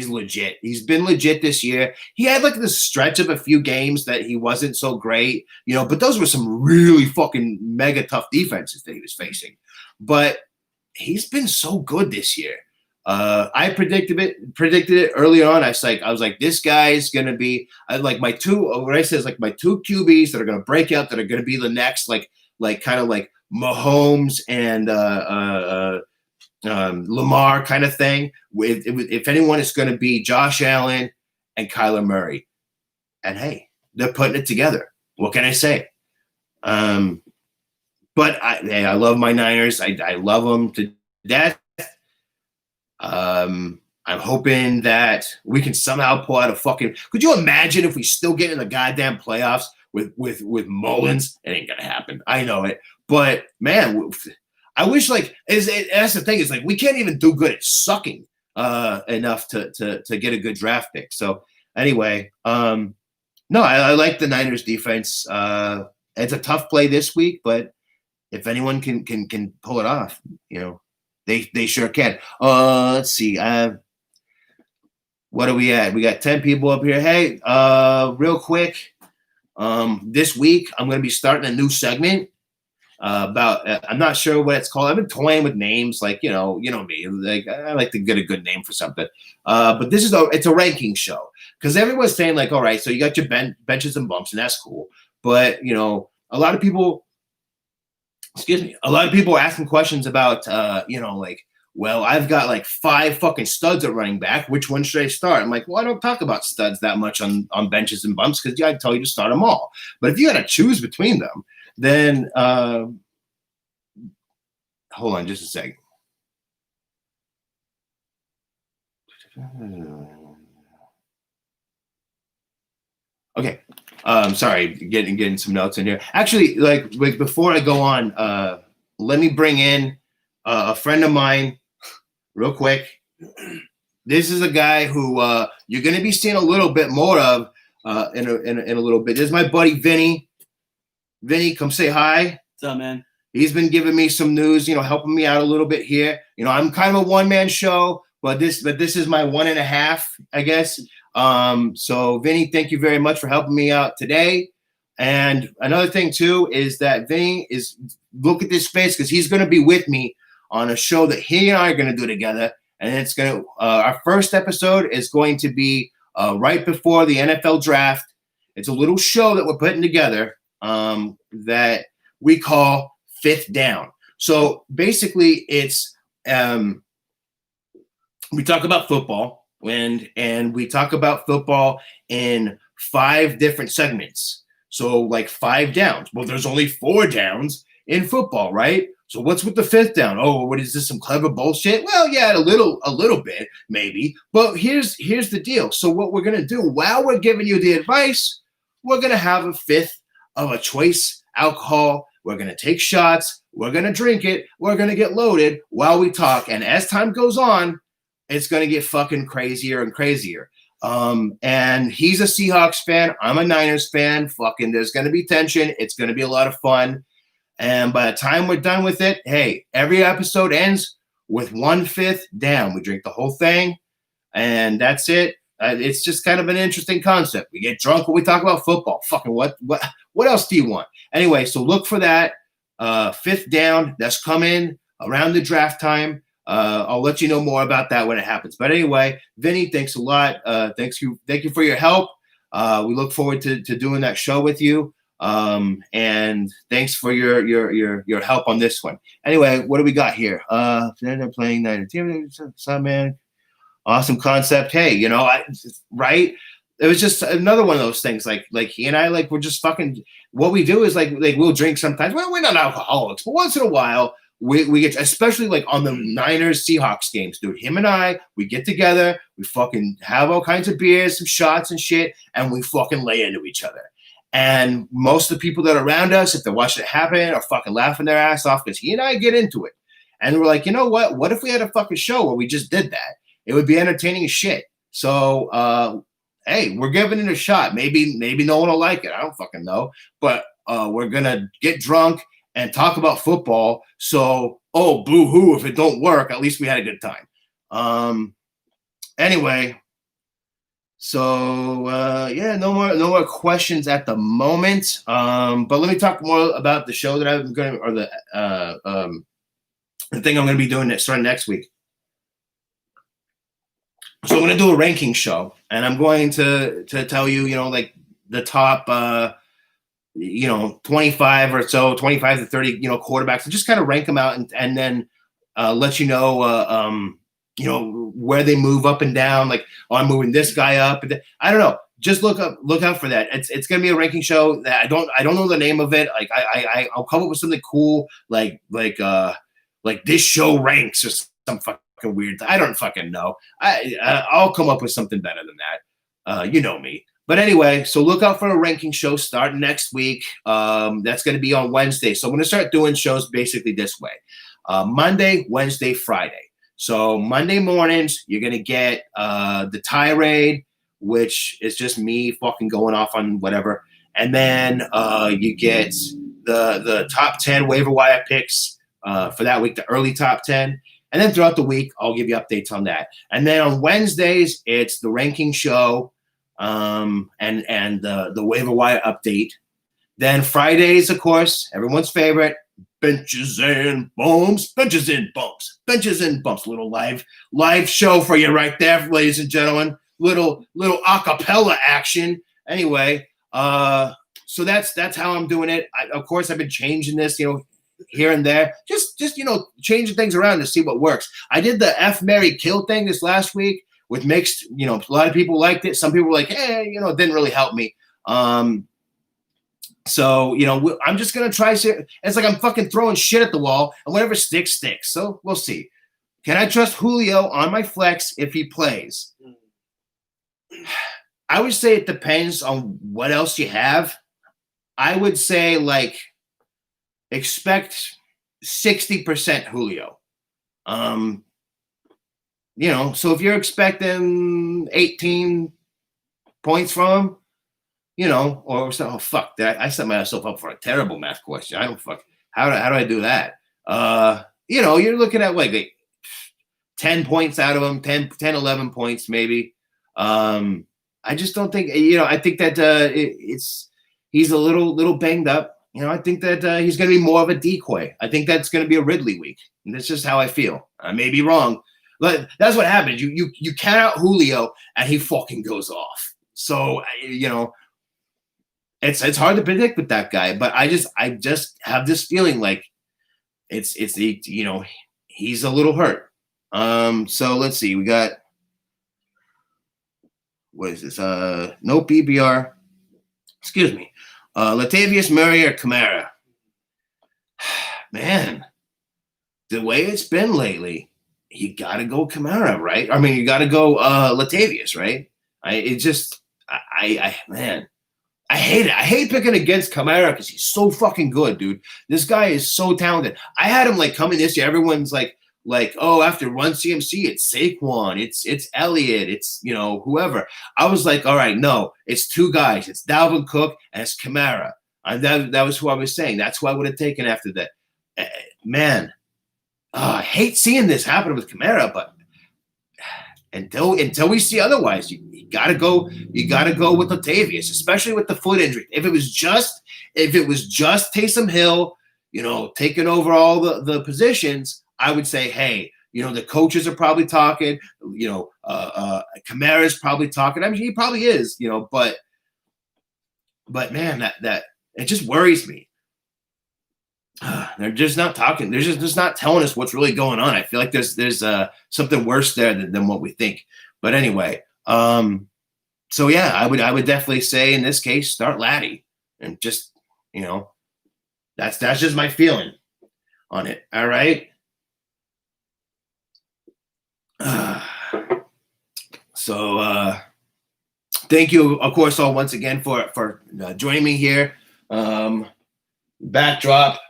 legit. He's been legit this year. He had like this stretch of a few games that he wasn't so great, but those were some really fucking mega tough defenses that he was facing. But he's been so good this year. I predicted it early on. I was like, this guy's gonna be my two QBs that are gonna break out, that are gonna be the next kind of like Mahomes and Lamar kind of thing. If anyone, it's going to be Josh Allen and Kyler Murray. And hey, they're putting it together. What can I say? But I love my Niners. I love them to death. I'm hoping that we can somehow pull out a fucking. Could you imagine if we still get in the goddamn playoffs with Mullins? It ain't gonna happen. I know it. But man, I wish that's the thing, is we can't even do good at sucking enough to get a good draft pick. So anyway, no, I like the Niners defense. It's a tough play this week, but if anyone can pull it off, they sure can. Let's see. What are we at? We got 10 people up here. Hey, real quick. This week I'm going to be starting a new segment. I'm not sure what it's called. I've been toying with names, me. I like to get a good name for something. But it's a ranking show, because everyone's saying all right, so you got your benches and bumps, and that's cool. But a lot of people are asking questions about, well, I've got 5 fucking studs at running back. Which one should I start? I'm like, well, I don't talk about studs that much on benches and bumps, because I tell you to start them all. But if you got to choose between them, then hold on just a second. Okay. Sorry, getting some notes in here. Actually, before I go on, let me bring in a friend of mine real quick. This is a guy who you're going to be seeing a little bit more of in a little bit. This is my buddy Vinny. Vinny, come say hi. What's up, man? He's been giving me some news, helping me out a little bit here. I'm kind of a one-man show, but this is my 1.5, I guess. So Vinny, thank you very much for helping me out today. And another thing too is that Vinny is look at this space because he's going to be with me on a show that he and I are going to do together. And it's going to our first episode is going to be right before the NFL draft. It's a little show that we're putting together that we call Fifth Down. So basically, it's we talk about football and we talk about football in 5 different segments. So like 5 downs. Well, there's only 4 downs in football, right? So what's with the 5th down? Oh, what is this? Some clever bullshit? Well, yeah, a little bit, maybe. But here's the deal. So what we're gonna do while we're giving you the advice, we're gonna have a 5th of a choice alcohol. We're gonna take shots. We're gonna drink it. We're gonna get loaded while we talk. And as time goes on, it's gonna get fucking crazier and crazier. And he's a Seahawks fan. I'm a Niners fan. Fucking, there's gonna be tension. It's gonna be a lot of fun. And by the time we're done with it, hey, every episode ends with 1/5 down. We drink the whole thing, and that's it. It's just kind of an interesting concept. We get drunk when we talk about football. Fucking what else do you want? Anyway, so look for that 5th down. That's coming around the draft time. I'll let you know more about that when it happens. But anyway, Vinny, thanks a lot. Thank you for your help. We look forward to doing that show with you. And thanks for your help on this one. Anyway, what do we got here? They're playing that, man. Awesome concept. Hey, right? It was just another one of those things. Like he and I, like, we're just fucking. What we do is like we'll drink sometimes. Well, we're not alcoholics, but once in a while we get, especially like on the Niners Seahawks games, dude. Him and I, we get together, we fucking have all kinds of beers, some shots and shit, and we fucking lay into each other. And most of the people that are around us, if they're watching it happen, are fucking laughing their ass off because he and I get into it. And we're like, you know what? What if we had a fucking show where we just did that? It would be entertaining as shit. So, hey, we're giving it a shot. Maybe no one will like it. I don't fucking know. But we're going to get drunk and talk about football. So, boo-hoo, if it don't work, at least we had a good time. Anyway. So yeah, no more questions at the moment. But let me talk more about the show that I'm going to, or the thing I'm going to be doing starting next week. So I'm going to do a ranking show, and I'm going to tell you, like the top, 25 or so, 25 to 30, quarterbacks, and just kind of rank them out, and then let you know. Where they move up and down, like, I'm moving this guy up. I don't know. Just look out for that. It's gonna be a ranking show that I don't know the name of it. Like I'll come up with something cool, like this show ranks or some fucking weird. I don't fucking know. I'll come up with something better than that. You know me. But anyway, so look out for a ranking show starting next week. That's gonna be on Wednesday. So I'm gonna start doing shows basically this way: Monday, Wednesday, Friday. So Monday mornings, you're going to get the tirade, which is just me fucking going off on whatever. And then you get the top 10 waiver wire picks for that week, the early top 10. And then throughout the week, I'll give you updates on that. And then on Wednesdays, it's the ranking show and the waiver wire update. Then Fridays, of course, everyone's favorite. Benches and bumps. Little live show for you right there, ladies and gentlemen. Little acapella action. Anyway, so that's how I'm doing it. Of course, I've been changing this, here and there. Just changing things around to see what works. I did the F, Marry, Kill thing this last week with mixed. A lot of people liked it. Some people were like, hey, it didn't really help me. So, I'm just going to try. It's like I'm fucking throwing shit at the wall, and whatever sticks, sticks. So we'll see. Can I trust Julio on my flex if he plays? I would say it depends on what else you have. I would say, expect 60% Julio. So if you're expecting 18 points from him, or something. Oh, fuck that. I set myself up for a terrible math question. I don't fuck. How do I do that? You're looking at like 10 points out of them, 10, 11 points maybe. I just don't think, I think that it's, he's a little banged up. I think that he's going to be more of a decoy. I think that's going to be a Ridley week. And that's just how I feel. I may be wrong, but that's what happens. You count out Julio and he fucking goes off. So it's hard to predict with that guy. But I just have this feeling like it's he's a little hurt. So let's see. We got, what is this? No PBR. Excuse me. Latavius Murray or Kamara? Man, the way it's been lately, you got to go Kamara, right? I mean, you got to go Latavius, right? Man, I hate it. I hate picking against Kamara because he's so fucking good, dude. This guy is so talented. I had him like coming this year. Everyone's like, oh, after Run CMC, it's Saquon, it's Elliott, it's whoever. I was like, all right, no, it's two guys. It's Dalvin Cook and it's Kamara. And that was who I was saying. That's who I would have taken after that. Man, I hate seeing this happen with Kamara, but until we see otherwise, you gotta go with Latavius, especially with the foot injury. If it was just Taysom Hill, taking over all the positions, I would say, hey, the coaches are probably talking, Kamara's probably talking. I mean, he probably is, but man, that it just worries me. They're just not talking. They're just not telling us what's really going on. I feel like there's something worse there than what we think. But anyway, so yeah, I would definitely say in this case, start Laddie and just, that's just my feeling on it. All right. So thank you, of course, all once again for joining me here. Backdrop.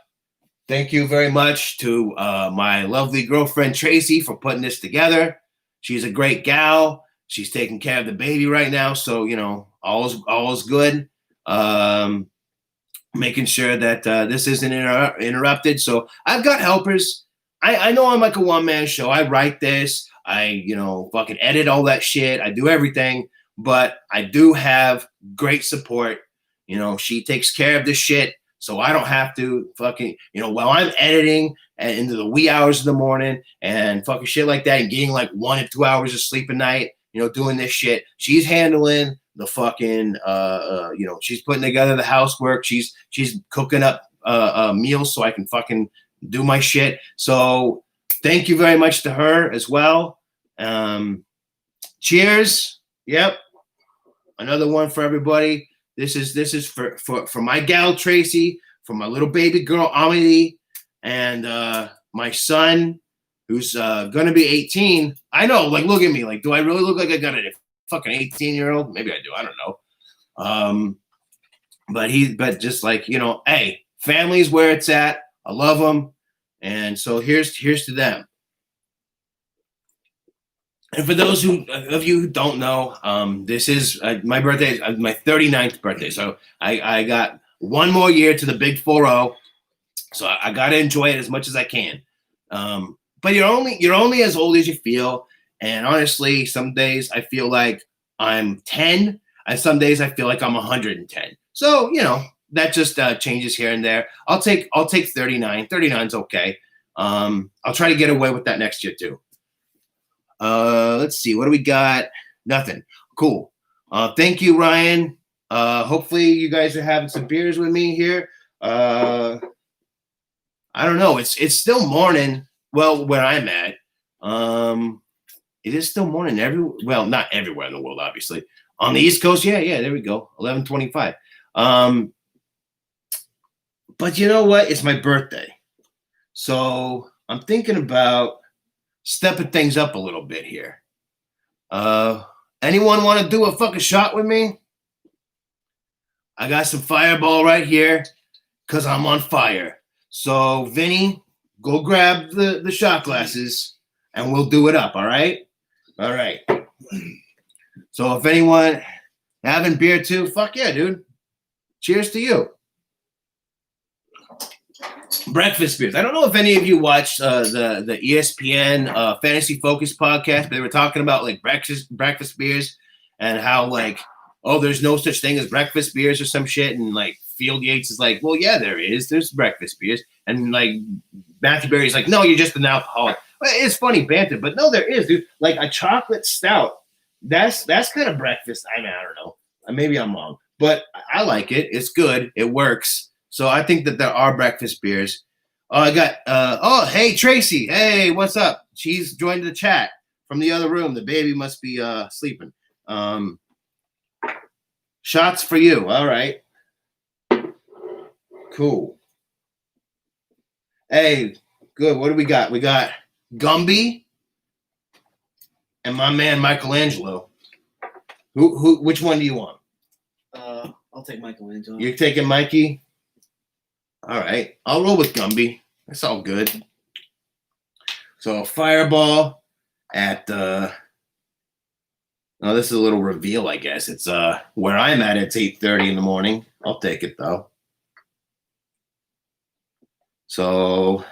Thank you very much to my lovely girlfriend Tracy for putting this together. She's a great gal. She's taking care of the baby right now, so all is good. Making sure that this isn't interrupted. So I've got helpers. I know I'm like a one-man show. I write this. I fucking edit all that shit. I do everything, but I do have great support. She takes care of this shit. So I don't have to fucking, while I'm editing and into the wee hours of the morning and fucking shit like that and getting like 1 or 2 hours of sleep a night, doing this shit. She's handling the fucking, she's putting together the housework. She's cooking up meals so I can fucking do my shit. So thank you very much to her as well. Cheers. Yep. Another one for everybody. This is for my gal Tracy, for my little baby girl Amelie, and my son who's gonna be 18. I know, like, look at me, like, do I really look like I got a fucking 18-year-old? Maybe I do. I don't know. But just like, hey, family's where it's at. I love them, and so here's to them. And for those of you who don't know, this is my birthday, my 39th birthday. So I got one more year to the big 40. So I got to enjoy it as much as I can. But you're only as old as you feel. And honestly, some days I feel like I'm 10, and some days I feel like I'm 110. So, that just changes here and there. I'll take 39. 39's okay. I'll try to get away with that next year too. Let's see. What do we got? Nothing. Cool. Thank you, Ryan. Hopefully you guys are having some beers with me here. I don't know. It's still morning. Well, where I'm at. It is still morning not everywhere in the world, obviously. On the East Coast, yeah, there we go. 11:25. But you know what? It's my birthday. So I'm thinking about stepping things up a little bit here. Anyone want to do a fucking shot with me? I got some Fireball right here because I'm on fire. So, Vinny, go grab the shot glasses and we'll do it up, all right? All right. So, if anyone having beer too, fuck yeah, dude. Cheers to you. Breakfast beers. I don't know if any of you watched the ESPN Fantasy Focus podcast, but they were talking about like breakfast beers and how like oh, there's no such thing as breakfast beers or some shit. And like Field Yates is like, well, yeah, there is. There's breakfast beers. And like Matthew Berry's like, no, you're just an alcoholic. Well, it's funny banter, but no, there is, dude. Like a chocolate stout. That's kind of breakfast. I mean, I don't know. Maybe I'm wrong, but I like it. It's good. It works. So I think that there are breakfast beers. Oh, I got. Hey Tracy. Hey, what's up? She's joined the chat from the other room. The baby must be sleeping. Shots for you. All right. Cool. Hey, good. What do we got? We got Gumby and my man Michelangelo. Which one do you want? I'll take Michelangelo. You're taking Mikey? All right. I'll roll with Gumby. That's all good. So Fireball at oh, this is a little reveal, I guess. It's where I'm at. It's 8:30 in the morning. I'll take it though. So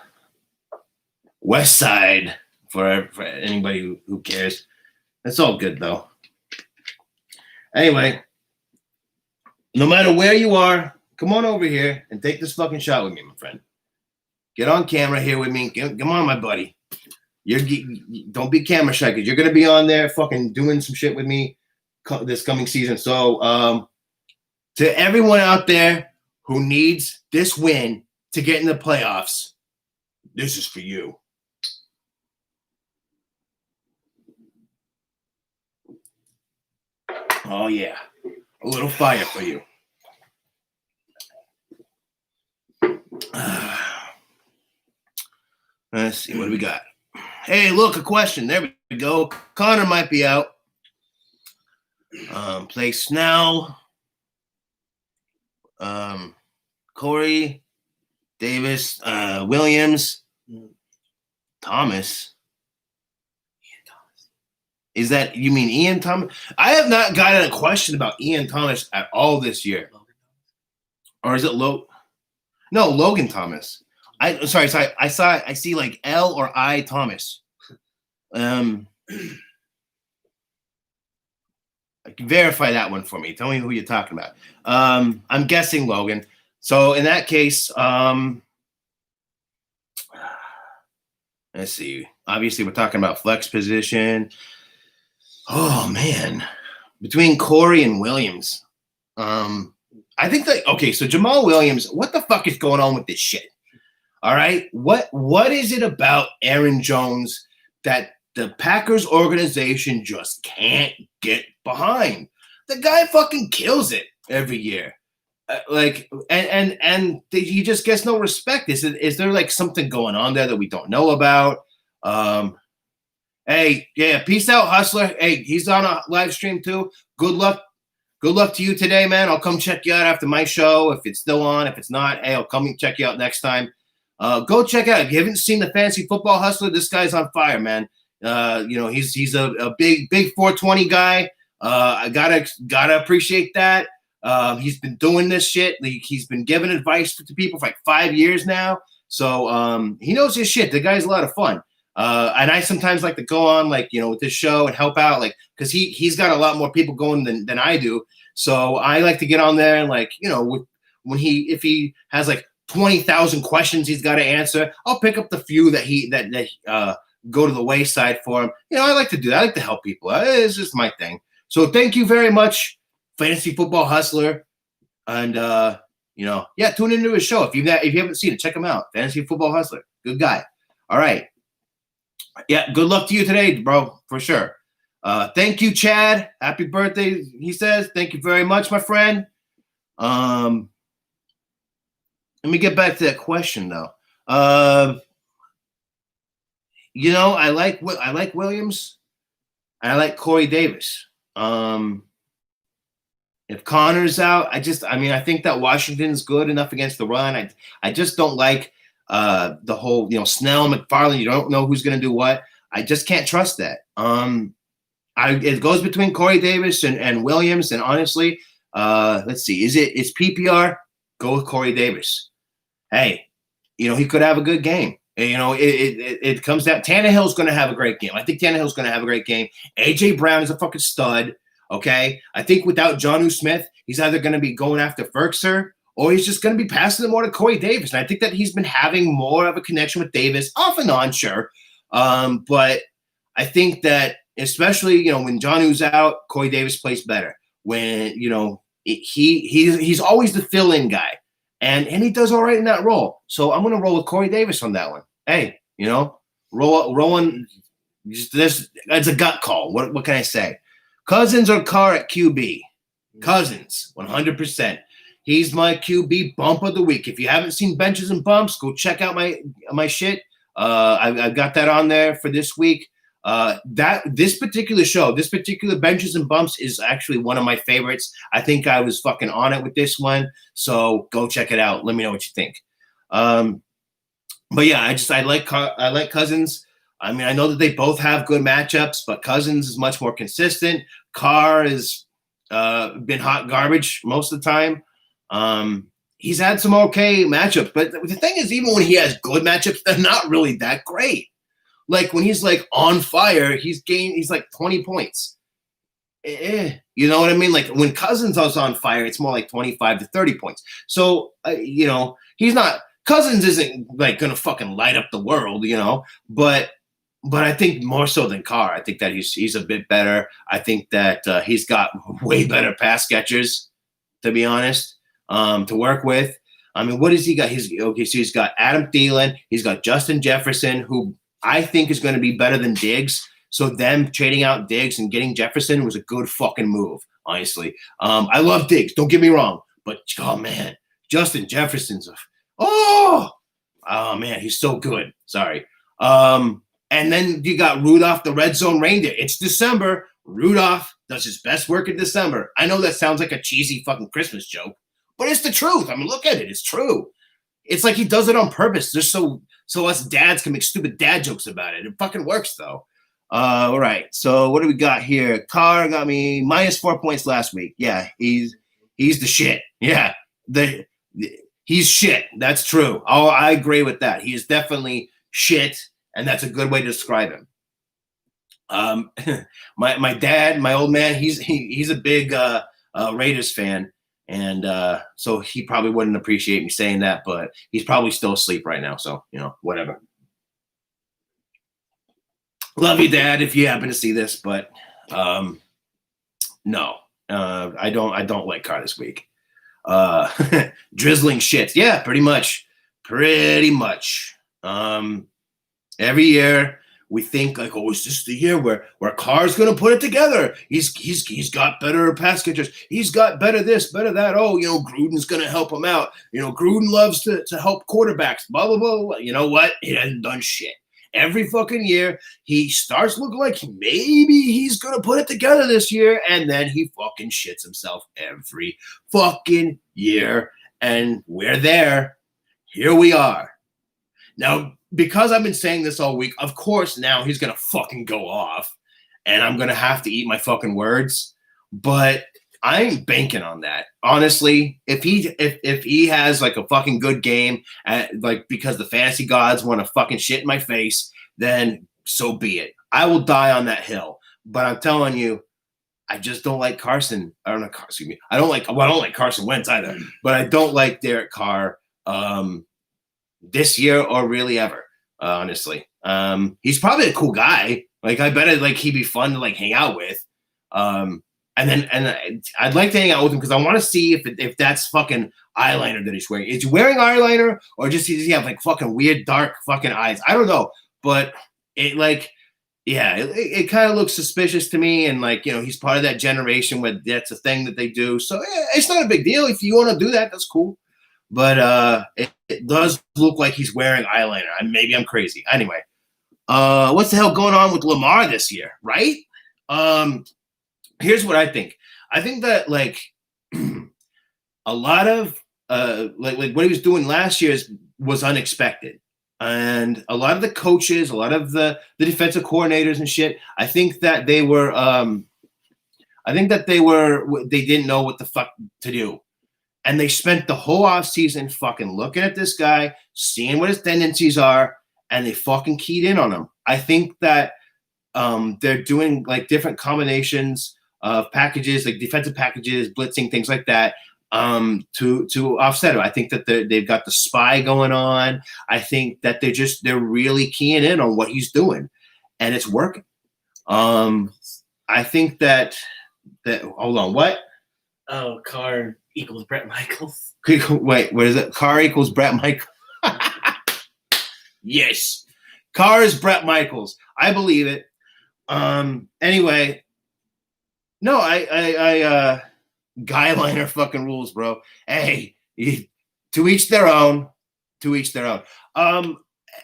West Side for anybody who cares. That's all good though. Anyway, no matter where you are, come on over here and take this fucking shot with me, my friend. Get on camera here with me. Come on, my buddy. Don't be camera shy because you're gonna be on there fucking doing some shit with me this coming season. So to everyone out there who needs this win to get in the playoffs, this is for you. Oh yeah, a little fire for you. Let's see, what do we got? Hey, look, a question. There we go. Connor might be out. Play Snell. Corey Davis, Williams, Thomas. Is that, you mean Ian Thomas? I have not gotten a question about Ian Thomas at all this year. Or is it No, Logan Thomas. Sorry. I see like L or I Thomas. I can verify that one for me. Tell me who you're talking about. I'm guessing Logan. So in that case, let's see. Obviously, we're talking about flex position. Oh man, between Corey and Williams, I think that so Jamal Williams, what the fuck is going on with this shit? All right, what is it about Aaron Jones that the Packers organization just can't get behind? The guy fucking kills it every year, he just gets no respect. Is there like something going on there that we don't know about? Hey, yeah, peace out, Hustler. Hey, he's on a live stream too. Good luck to you today, man. I'll come check you out after my show if it's still on. If it's not, hey, I'll come and check you out next time. Go check out. If you haven't seen the Fantasy Football Hustler, this guy's on fire, man. He's a big 420 guy. I gotta appreciate that. He's been doing this shit. He's been giving advice to people for like 5 years now. So he knows his shit. The guy's a lot of fun. And I sometimes like to go on with this show and help out, because he's got a lot more people going than I do. So I like to get on there and if he has 20,000 questions he's got to answer, I'll pick up the few that go to the wayside for him. I like to do that. I like to help people. It's just my thing. So thank you very much, Fantasy Football Hustler. And tune into his show. If you haven't seen it, check him out. Fantasy Football Hustler. Good guy. All right. Yeah, good luck to you today, bro, for sure. Thank you, Chad. Happy birthday, he says. Thank you very much, my friend. Let me get back to that question, though. I like Williams, and I like Corey Davis. If Connor's out, I think that Washington's good enough against the run. I just don't like the whole, Snell, McFarland, you don't know who's going to do what. I just can't trust that. It goes between Corey Davis and Williams, and honestly, let's see, it's PPR, go with Corey Davis. Hey, he could have a good game. It comes down, Tannehill's going to have a great game. I think Tannehill's going to have a great game. A.J. Brown is a fucking stud. Okay, I think without Jonnu Smith, he's either going to be going after Ferkser or he's just going to be passing the more to Corey Davis. And I think that he's been having more of a connection with Davis, off and on, sure. But I think that especially, when Jonnu's out, Corey Davis plays better. When, he's always the fill-in guy. And he does all right in that role. So I'm going to roll with Corey Davis on that one. Hey, rolling. This it's a gut call. What can I say? Cousins or Carr at QB? Cousins, 100%. He's my QB bump of the week. If you haven't seen Benches and Bumps, go check out my shit. I've got that on there for this week. This particular Benches and Bumps is actually one of my favorites. I think I was fucking on it with this one. So go check it out. Let me know what you think. But yeah, I like Cousins. I mean, I know that they both have good matchups, but Cousins is much more consistent. Carr has been hot garbage most of the time. He's had some okay matchups, but the thing is, even when he has good matchups, they're not really that great. Like when he's like on fire, he's like 20 points. You know what I mean? Like when Cousins is on fire, it's more like 25 to 30 points. So, he's not, Cousins isn't like going to fucking light up the world, but I think more so than Carr. I think that he's a bit better. I think that he's got way better pass catchers, to be honest, to work with. I mean, what has he got? So he's got Adam Thielen. He's got Justin Jefferson, who I think is going to be better than Diggs. So them trading out Diggs and getting Jefferson was a good fucking move, honestly. I love Diggs. Don't get me wrong. But, oh, man, Justin Jefferson's man, he's so good. Sorry. And then you got Rudolph, the red zone reindeer. It's December. Rudolph does his best work in December. I know that sounds like a cheesy fucking Christmas joke, but it's the truth. I mean, look at it. It's true. It's like he does it on purpose just so us dads can make stupid dad jokes about it. It fucking works, though. All right. So what do we got here? Carr got me -4 points last week. Yeah, he's the shit. Yeah, he's shit. That's true. Oh, I agree with that. He is definitely shit. And that's a good way to describe him. My dad, my old man, he's a big Raiders fan, and so he probably wouldn't appreciate me saying that, but he's probably still asleep right now. So whatever. Love you, Dad, if you happen to see this, but no, I don't like Carr this week. Drizzling shit, yeah, pretty much. Every year we think like, oh, is this the year where Carr's gonna put it together? He's got better pass catchers. He's got better this, better that. Oh, Gruden's gonna help him out. Gruden loves to help quarterbacks. Blah blah blah blah. You know what? He hasn't done shit. Every fucking year he starts looking like maybe he's gonna put it together this year, and then he fucking shits himself every fucking year. And we're there. Here we are. Now, because I've been saying this all week, of course now he's going to fucking go off and I'm going to have to eat my fucking words, but I ain't banking on that. Honestly, if he has like a fucking good game because the fantasy gods want to fucking shit in my face, then so be it. I will die on that hill. But I'm telling you, I just don't like Carson. I don't know Carson. I don't like Carson Wentz either, but I don't like Derek Carr. This year or really ever, honestly. He's probably a cool guy. Like I bet he'd be fun to like hang out with. And I'd like to hang out with him because I want to see if that's fucking eyeliner that he's wearing. Is he wearing eyeliner or does he have like fucking weird dark fucking eyes? I don't know, but it kind of looks suspicious to me. And he's part of that generation where that's a thing that they do. So it's not a big deal. If you want to do that, that's cool. But it does look like he's wearing eyeliner. Maybe I'm crazy. Anyway, what's the hell going on with Lamar this year, right? Here's what I think. I think that a lot of what he was doing last year was unexpected, and a lot of the coaches, a lot of the defensive coordinators and shit. I think that they didn't know what the fuck to do. And they spent the whole offseason fucking looking at this guy, seeing what his tendencies are, and they fucking keyed in on him. I think that they're doing like different combinations packages, like defensive packages, blitzing, things like that, to offset it. I think that they've got the spy going on. I think that they're really keying in on what he's doing, and it's working. I think that hold on, what? Oh, Carr equals Brett Michaels. Wait, what is it? Carr equals Brett Michaels. Yes, Carr is Brett Michaels. I believe it. Anyway, no, I guyliner fucking rules, bro. Hey, to each their own. To each their own.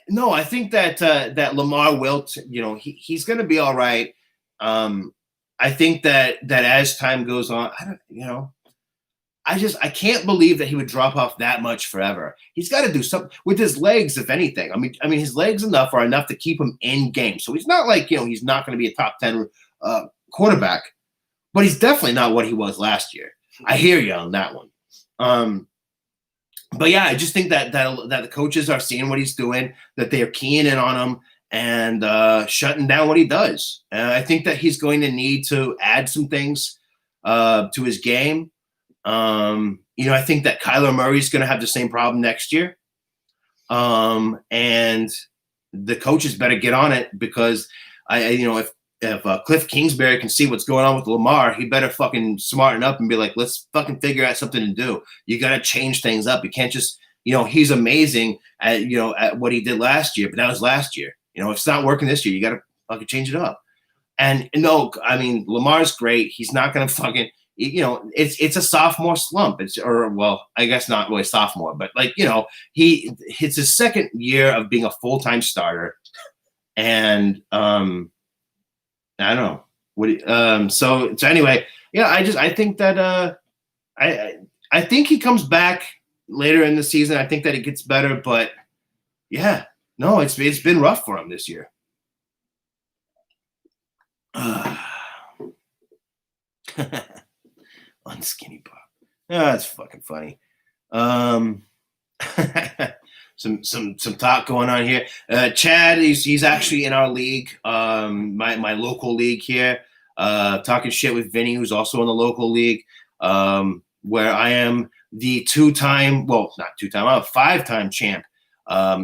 No, I think that Lamar Wilt, he's going to be all right. I think that as time goes on, I can't believe that he would drop off that much forever. He's got to do something with his legs, if anything. I mean, his legs are enough to keep him in game. So he's not like, he's not going to be a top 10 quarterback, but he's definitely not what he was last year. I hear you on that one. But yeah, I just think that the coaches are seeing what he's doing, that they are keying in on him and shutting down what he does. And I think that he's going to need to add some things to his game. I think that Kyler Murray's going to have the same problem next year. And the coaches better get on it, because if Cliff Kingsbury can see what's going on with Lamar, he better fucking smarten up and be like, let's fucking figure out something to do. You got to change things up. You can't just, he's amazing at what he did last year, but that was last year. If it's not working this year, you got to fucking change it up. And no, I mean, Lamar's great. He's not going to fucking, it's a sophomore slump. I guess not really sophomore, but it's his second year of being a full-time starter. And, I don't know. So anyway, yeah, I think that I think he comes back later in the season. I think that it gets better, but yeah, no, it's been rough for him this year. On Skinny Pop. That's fucking funny. Some talk going on here. Chad, he's actually in our league, my local league here, talking shit with Vinny, who's also in the local league, where I am the I'm a 5-time champ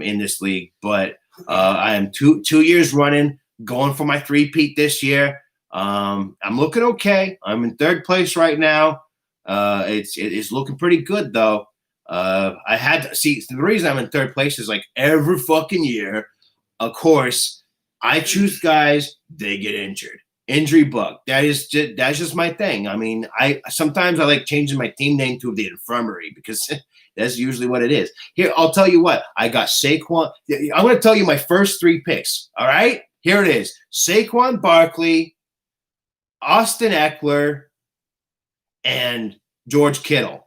in this league, but I am 2 years running, going for my 3-peat this year. I'm looking okay. I'm in 3rd place right now. It's looking pretty good though. I had to see, the reason I'm in 3rd place is like every fucking year, of course, I choose guys, they get injured. Injury bug. That's just my thing. I mean, sometimes I like changing my team name to the Infirmary, because that's usually what it is. Here, I'll tell you what. I got Saquon. I'm going to tell you my first 3 picks. All right? Here it is. Saquon Barkley, Austin Eckler, and George Kittle.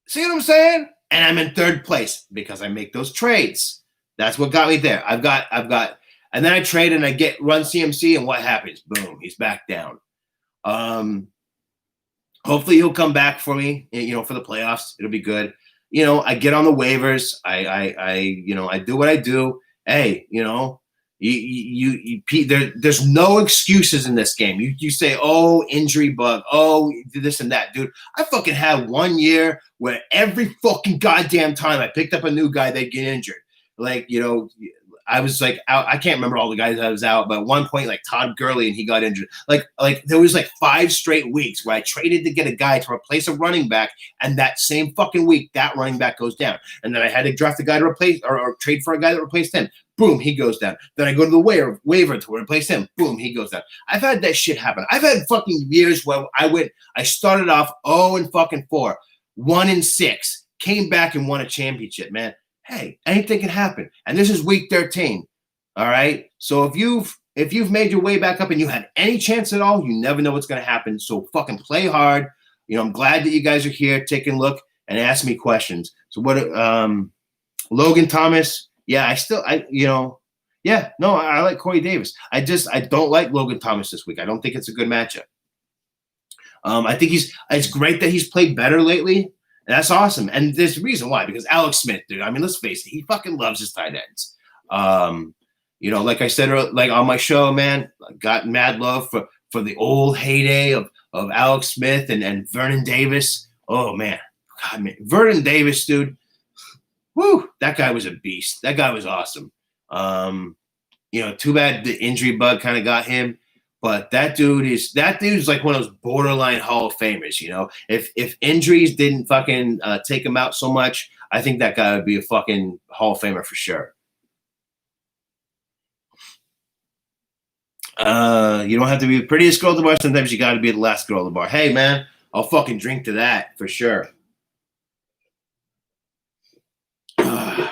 See what I'm saying? And I'm in 3rd place because I make those trades. That's what got me there. I've got, and then I trade and I get Run CMC, and what happens? Boom, he's back down. Hopefully he'll come back for me, for the playoffs. It'll be good. I get on the waivers. I do what I do. Hey, there's no excuses in this game. You say, oh, injury bug, oh, this and that, dude. I fucking had 1 year where every fucking goddamn time I picked up a new guy, they'd get injured. Like, I was like out. I can't remember all the guys that was out, but at one point, like Todd Gurley, and he got injured. Like there was like 5 straight weeks where I traded to get a guy to replace a running back, and that same fucking week, that running back goes down. And then I had to draft a guy to replace or trade for a guy that replaced him. Boom, he goes down. Then I go to the waiver to replace him. Boom, he goes down. I've had that shit happen. I've had fucking years where I started off 0-4, 1-6, came back and won a championship, man. Hey, anything can happen. And this is week 13. All right. So if you've made your way back up and you had any chance at all, you never know what's going to happen. So fucking play hard. I'm glad that you guys are here taking a look and ask me questions. So Logan Thomas. Yeah, I like Corey Davis. I don't like Logan Thomas this week. I don't think it's a good matchup. I think it's great that he's played better lately. And that's awesome. And there's a reason why, because Alex Smith, dude, I mean, let's face it, he fucking loves his tight ends. Like I said, like on my show, man, I got mad love for for the old heyday of Alex Smith and Vernon Davis. Oh man, God, man. Vernon Davis, dude. Woo, that guy was a beast. That guy was awesome. Too bad the injury bug kind of got him. But that dude's like one of those borderline Hall of Famers. If injuries didn't fucking take him out so much, I think that guy would be a fucking Hall of Famer for sure. You don't have to be the prettiest girl at the bar. Sometimes you got to be the last girl at the bar. Hey, man, I'll fucking drink to that for sure. All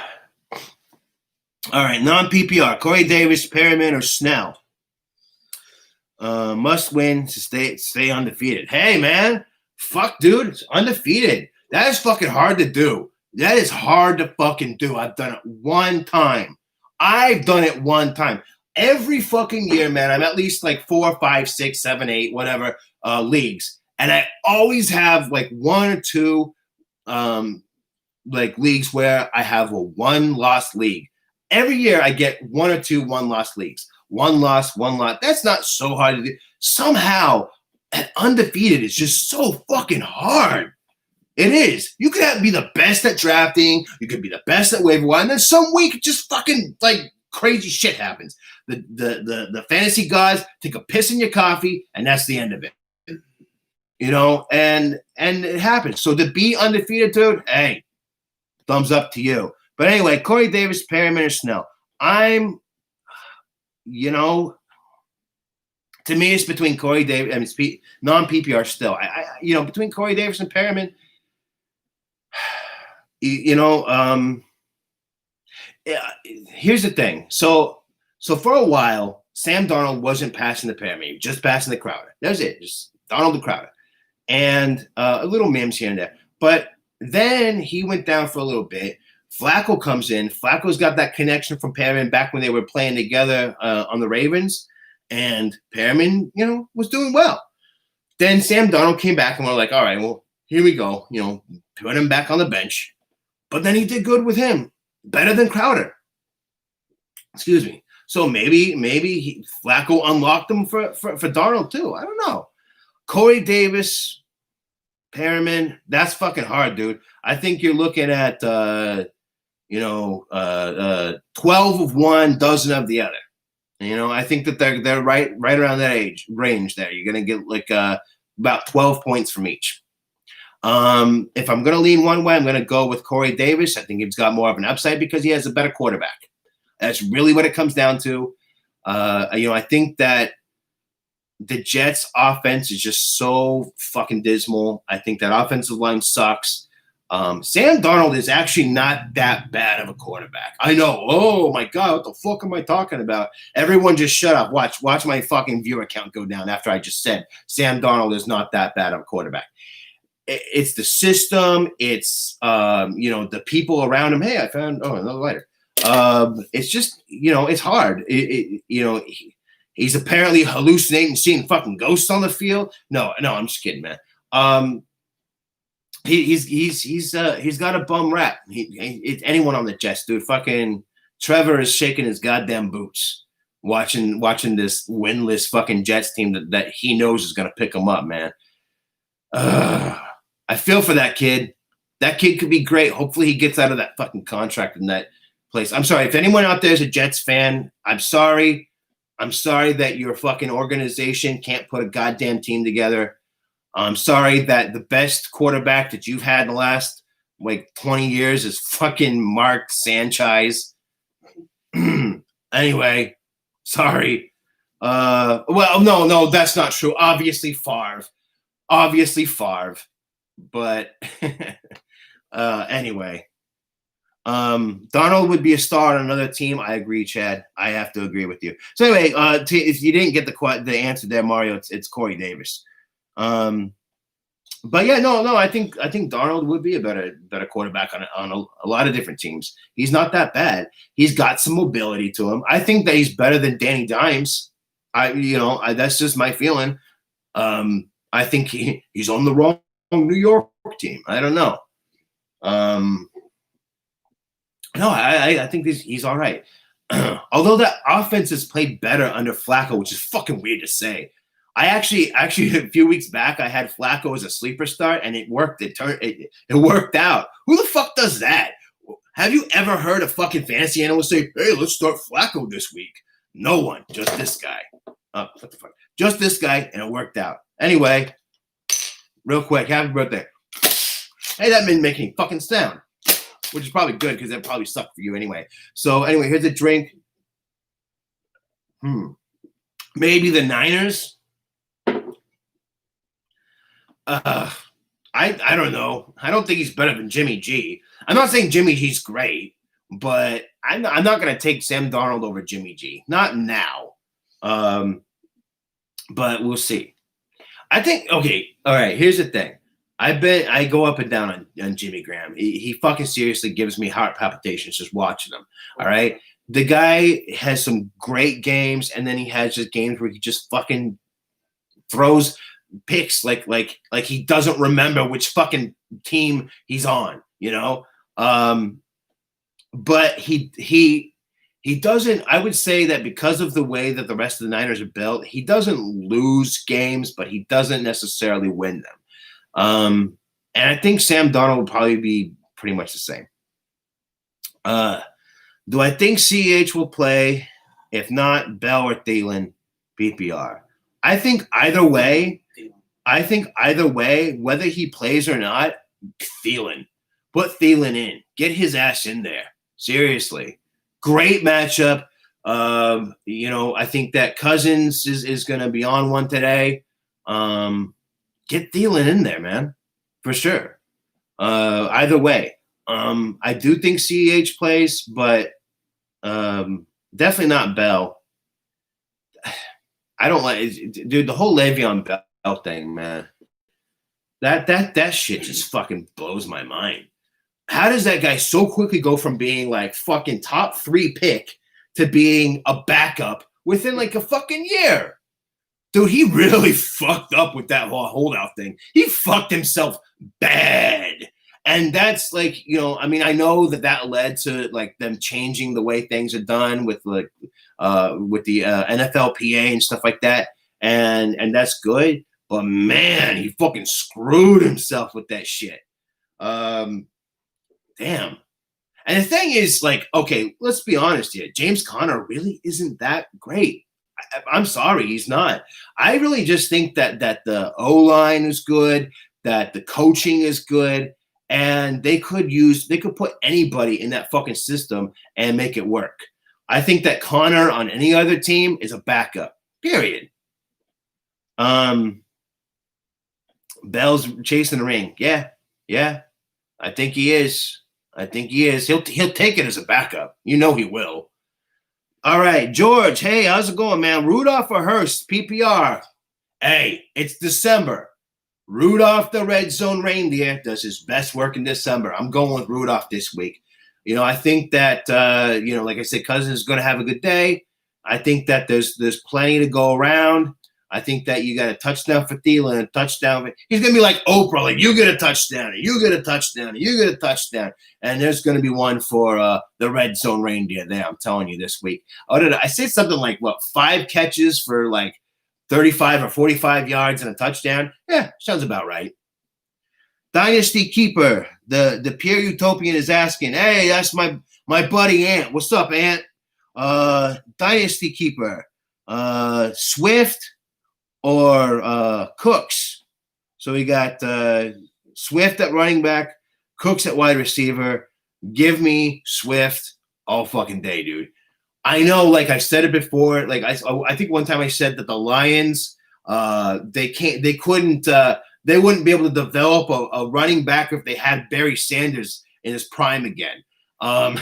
right, non-PPR. Corey Davis, Perryman, or Snell. Must win to stay undefeated. Hey, man. Fuck, dude. It's undefeated. That is fucking hard to do. That is hard to fucking do. I've done it one time. Every fucking year, man, I'm at least like 4, 5, 6, 7, 8, whatever, leagues. And I always have like 1 or 2 like leagues where I have a 1-loss league. Every year I get 1 or 2 1-loss leagues. 1 loss, 1 lot. That's not so hard to do. Somehow, at undefeated is just so fucking hard. It is. You could be the best at drafting. You could be the best at waiver wire. And then some week, just fucking like crazy shit happens. The fantasy gods take a piss in your coffee, and that's the end of it. And it happens. So to be undefeated, dude, hey, thumbs up to you. But anyway, Corey Davis, Perryman, or Snell. To me, it's between Corey Davis. I mean, non-PPR still. Between Corey Davis and Perryman. Here's the thing. So for a while, Sam Darnold wasn't passing the Perryman. He was just passing the Crowder. That was it. Just Darnold the Crowder. And a little Mims here and there. But then he went down for a little bit. Flacco comes in. Flacco's got that connection from Perryman back when they were playing together on the Ravens. And Perryman, was doing well. Then Sam Darnold came back and we're like, all right, well, here we go. Put him back on the bench. But then he did good with him. Better than Crowder. Excuse me. So maybe Flacco unlocked him for Darnold too. I don't know. Corey Davis, Perryman, that's fucking hard, dude. I think you're looking at 12 of one, dozen of the other. I think that they're right around that age range there. You're gonna get like about 12 points from each. If I'm gonna lean one way, I'm gonna go with Corey Davis. I think he's got more of an upside because he has a better quarterback. That's really what it comes down to. I think that the Jets' offense is just so fucking dismal. I think that offensive line sucks. Sam Darnold is actually not that bad of a quarterback. I know. Oh my God, what the fuck am I talking about? Everyone just shut up. Watch my fucking viewer count go down after I just said Sam Darnold is not that bad of a quarterback. It's the system. It's the people around him. Hey, I found another lighter. It's just it's hard. He's apparently hallucinating, seeing fucking ghosts on the field. No, I'm just kidding, man. He's got a bum rap. Anyone on the Jets, dude. Fucking Trevor is shaking his goddamn boots watching this winless fucking Jets team that he knows is gonna pick him up, man. I feel for that kid. That kid could be great. Hopefully he gets out of that fucking contract in that place. I'm sorry. If anyone out there is a Jets fan, I'm sorry. I'm sorry that your fucking organization can't put a goddamn team together. I'm sorry that the best quarterback that you've had in the last 20 years is fucking Mark Sanchez. Anyway, sorry. Well, no, that's not true. Obviously Favre. But anyway, Darnold would be a star on another team. I agree, Chad. I have to agree with you. So anyway, if you didn't get the answer there, Mario, it's Corey Davis. But yeah, no, I think Darnold would be a better quarterback on a lot of different teams. He's not that bad. He's got some mobility to him. I think that he's better than Danny Dimes. That's just my feeling. I think he's on the wrong New York team. I don't know. No, I think he's all right. Although that offense has played better under Flacco, which is fucking weird to say. I actually a few weeks back I had Flacco as a sleeper start and it worked. It worked out. Who the fuck does that? Have you ever heard a fucking fantasy analyst say, "Hey, let's start Flacco this week"? No one. Just this guy. What the fuck? Just this guy, and it worked out. Anyway, real quick, happy birthday. Hey, that didn't make any fucking sound, which is probably good because that probably sucked for you anyway. So anyway, here's a drink. Maybe the Niners. I don't know. I don't think he's better than Jimmy G. I'm not saying Jimmy G's great, but I'm not going to take Sam Darnold over Jimmy G. Not now. But we'll see. I think, okay, all right, here's the thing. I go up and down on Jimmy Graham. He fucking seriously gives me heart palpitations just watching him, all right? The guy has some great games, and then he has just games where he just fucking throws picks like he doesn't remember which fucking team he's on, you know? But he doesn't, I would say that because of the way that the rest of the Niners are built, he doesn't lose games, but he doesn't necessarily win them. And I think Sam Darnold will probably be pretty much the same. Do I think CH will play? If not, Bell or Thielen, PPR. I think either way, whether he plays or not, Thielen. Put Thielen in. Get his ass in there. Seriously. Great matchup. I think that Cousins is going to be on one today. Get Thielen in there, man, for sure. Either way, I do think CEH plays, but definitely not Bell. I don't like, dude. The whole Le'Veon Bell thing, man. That shit just fucking blows my mind. How does that guy so quickly go from being like fucking top 3 pick to being a backup within like a fucking year? Dude, he really fucked up with that whole holdout thing. He fucked himself bad. And that's like, I know that led to like them changing the way things are done with like with the NFLPA and stuff like that. And that's good. But man, he fucking screwed himself with that shit. Damn. And the thing is, like, okay, let's be honest here. James Conner really isn't that great. I'm sorry, he's not. I really just think that the O-line is good, that the coaching is good, and they could put anybody in that fucking system and make it work. I think that Conner on any other team is a backup, period. Bell's chasing the ring. Yeah. I think he is. He'll take it as a backup. You know he will. All right, George. Hey, how's it going, man? Rudolph or Hurst? PPR. Hey, it's December. Rudolph the Red Zone Reindeer does his best work in December. I'm going with Rudolph this week. I think that like I said, Cousins is going to have a good day. I think that there's plenty to go around. I think that you got a touchdown for Thielen, a touchdown. He's going to be like Oprah, like you get a touchdown, and you get a touchdown, and you get a touchdown. And there's going to be one for the Red Zone Reindeer there, I'm telling you, this week. I said something like, 5 catches for like 35 or 45 yards and a touchdown? Yeah, sounds about right. Dynasty Keeper, the Pure Utopian is asking, hey, that's my buddy Ant. What's up, Ant? Dynasty Keeper, Swift or Cooks. So we got Swift at running back, Cooks at wide receiver. Give me Swift all fucking day, dude. I know, like I said it before, like I think one time I said that the Lions, they wouldn't be able to develop a running back if they had Barry Sanders in his prime again. And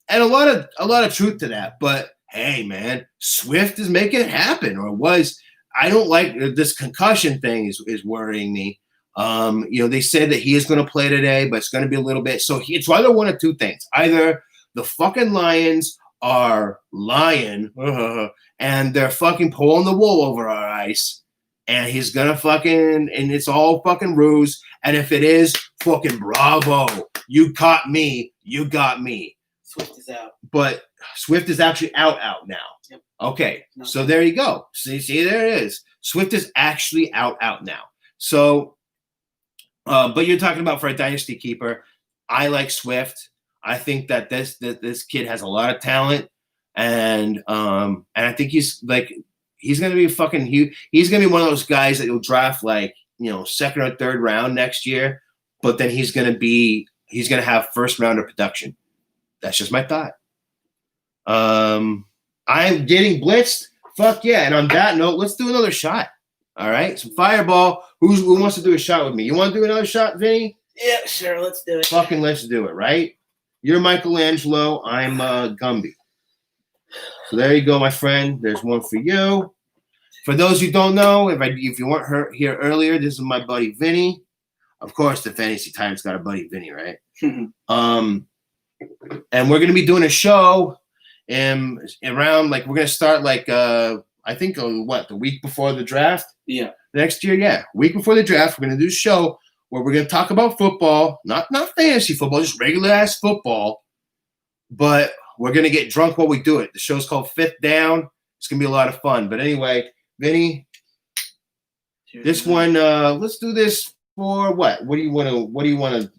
a lot of truth to that, but hey, man, Swift is making it happen, or was. I don't like this concussion thing is worrying me. They said that he is going to play today, but it's going to be a little bit. So it's either one of two things. Either the fucking Lions are lying and they're fucking pulling the wool over our eyes, and he's going to fucking, and it's all fucking ruse. And if it is, fucking bravo. You caught me. You got me. Swift is out. But Swift is actually out now. Yep. Okay, so there you go. See, there it is. Swift is actually out now. So, but you're talking about for a dynasty keeper. I like Swift. I think that this kid has a lot of talent, and I think he's gonna be fucking huge. He's gonna be one of those guys that you'll draft like second or third round next year, but then he's gonna have first rounder production. That's just my thought. I'm getting blitzed. Fuck yeah! And on that note, let's do another shot. All right, some Fireball. Who wants to do a shot with me? You want to do another shot, Vinny? Yeah, sure. Let's do it. Fucking let's do it, right? You're Michelangelo. I'm Gumby. So there you go, my friend. There's one for you. For those who don't know, if you weren't here earlier, this is my buddy Vinny. Of course, the Fantasy Tyrant's got a buddy Vinny, right? And we're gonna be doing a show, around we're gonna start I think on the week before the draft. Yeah. Next year, yeah, week before the draft, we're gonna do a show where we're gonna talk about football, not fantasy football, just regular ass football. But we're gonna get drunk while we do it. The show's called Fifth Down. It's gonna be a lot of fun. But anyway, Vinny, this one, let's do this for what? What do you want to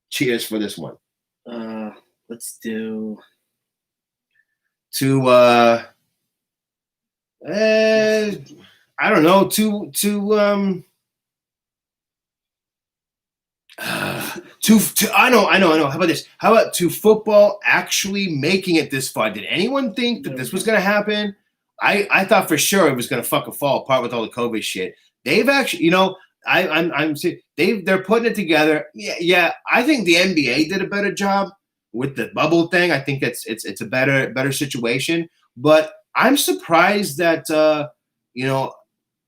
cheers for this one? Let's do I don't know, I know. How about this? How about to football actually making it this far? Did anyone think that this was going to happen? I thought for sure it was going to fucking fall apart with all the COVID shit. They've actually, they're putting it together. Yeah. I think the NBA did a better job with the bubble thing. I think it's a better situation. But I'm surprised that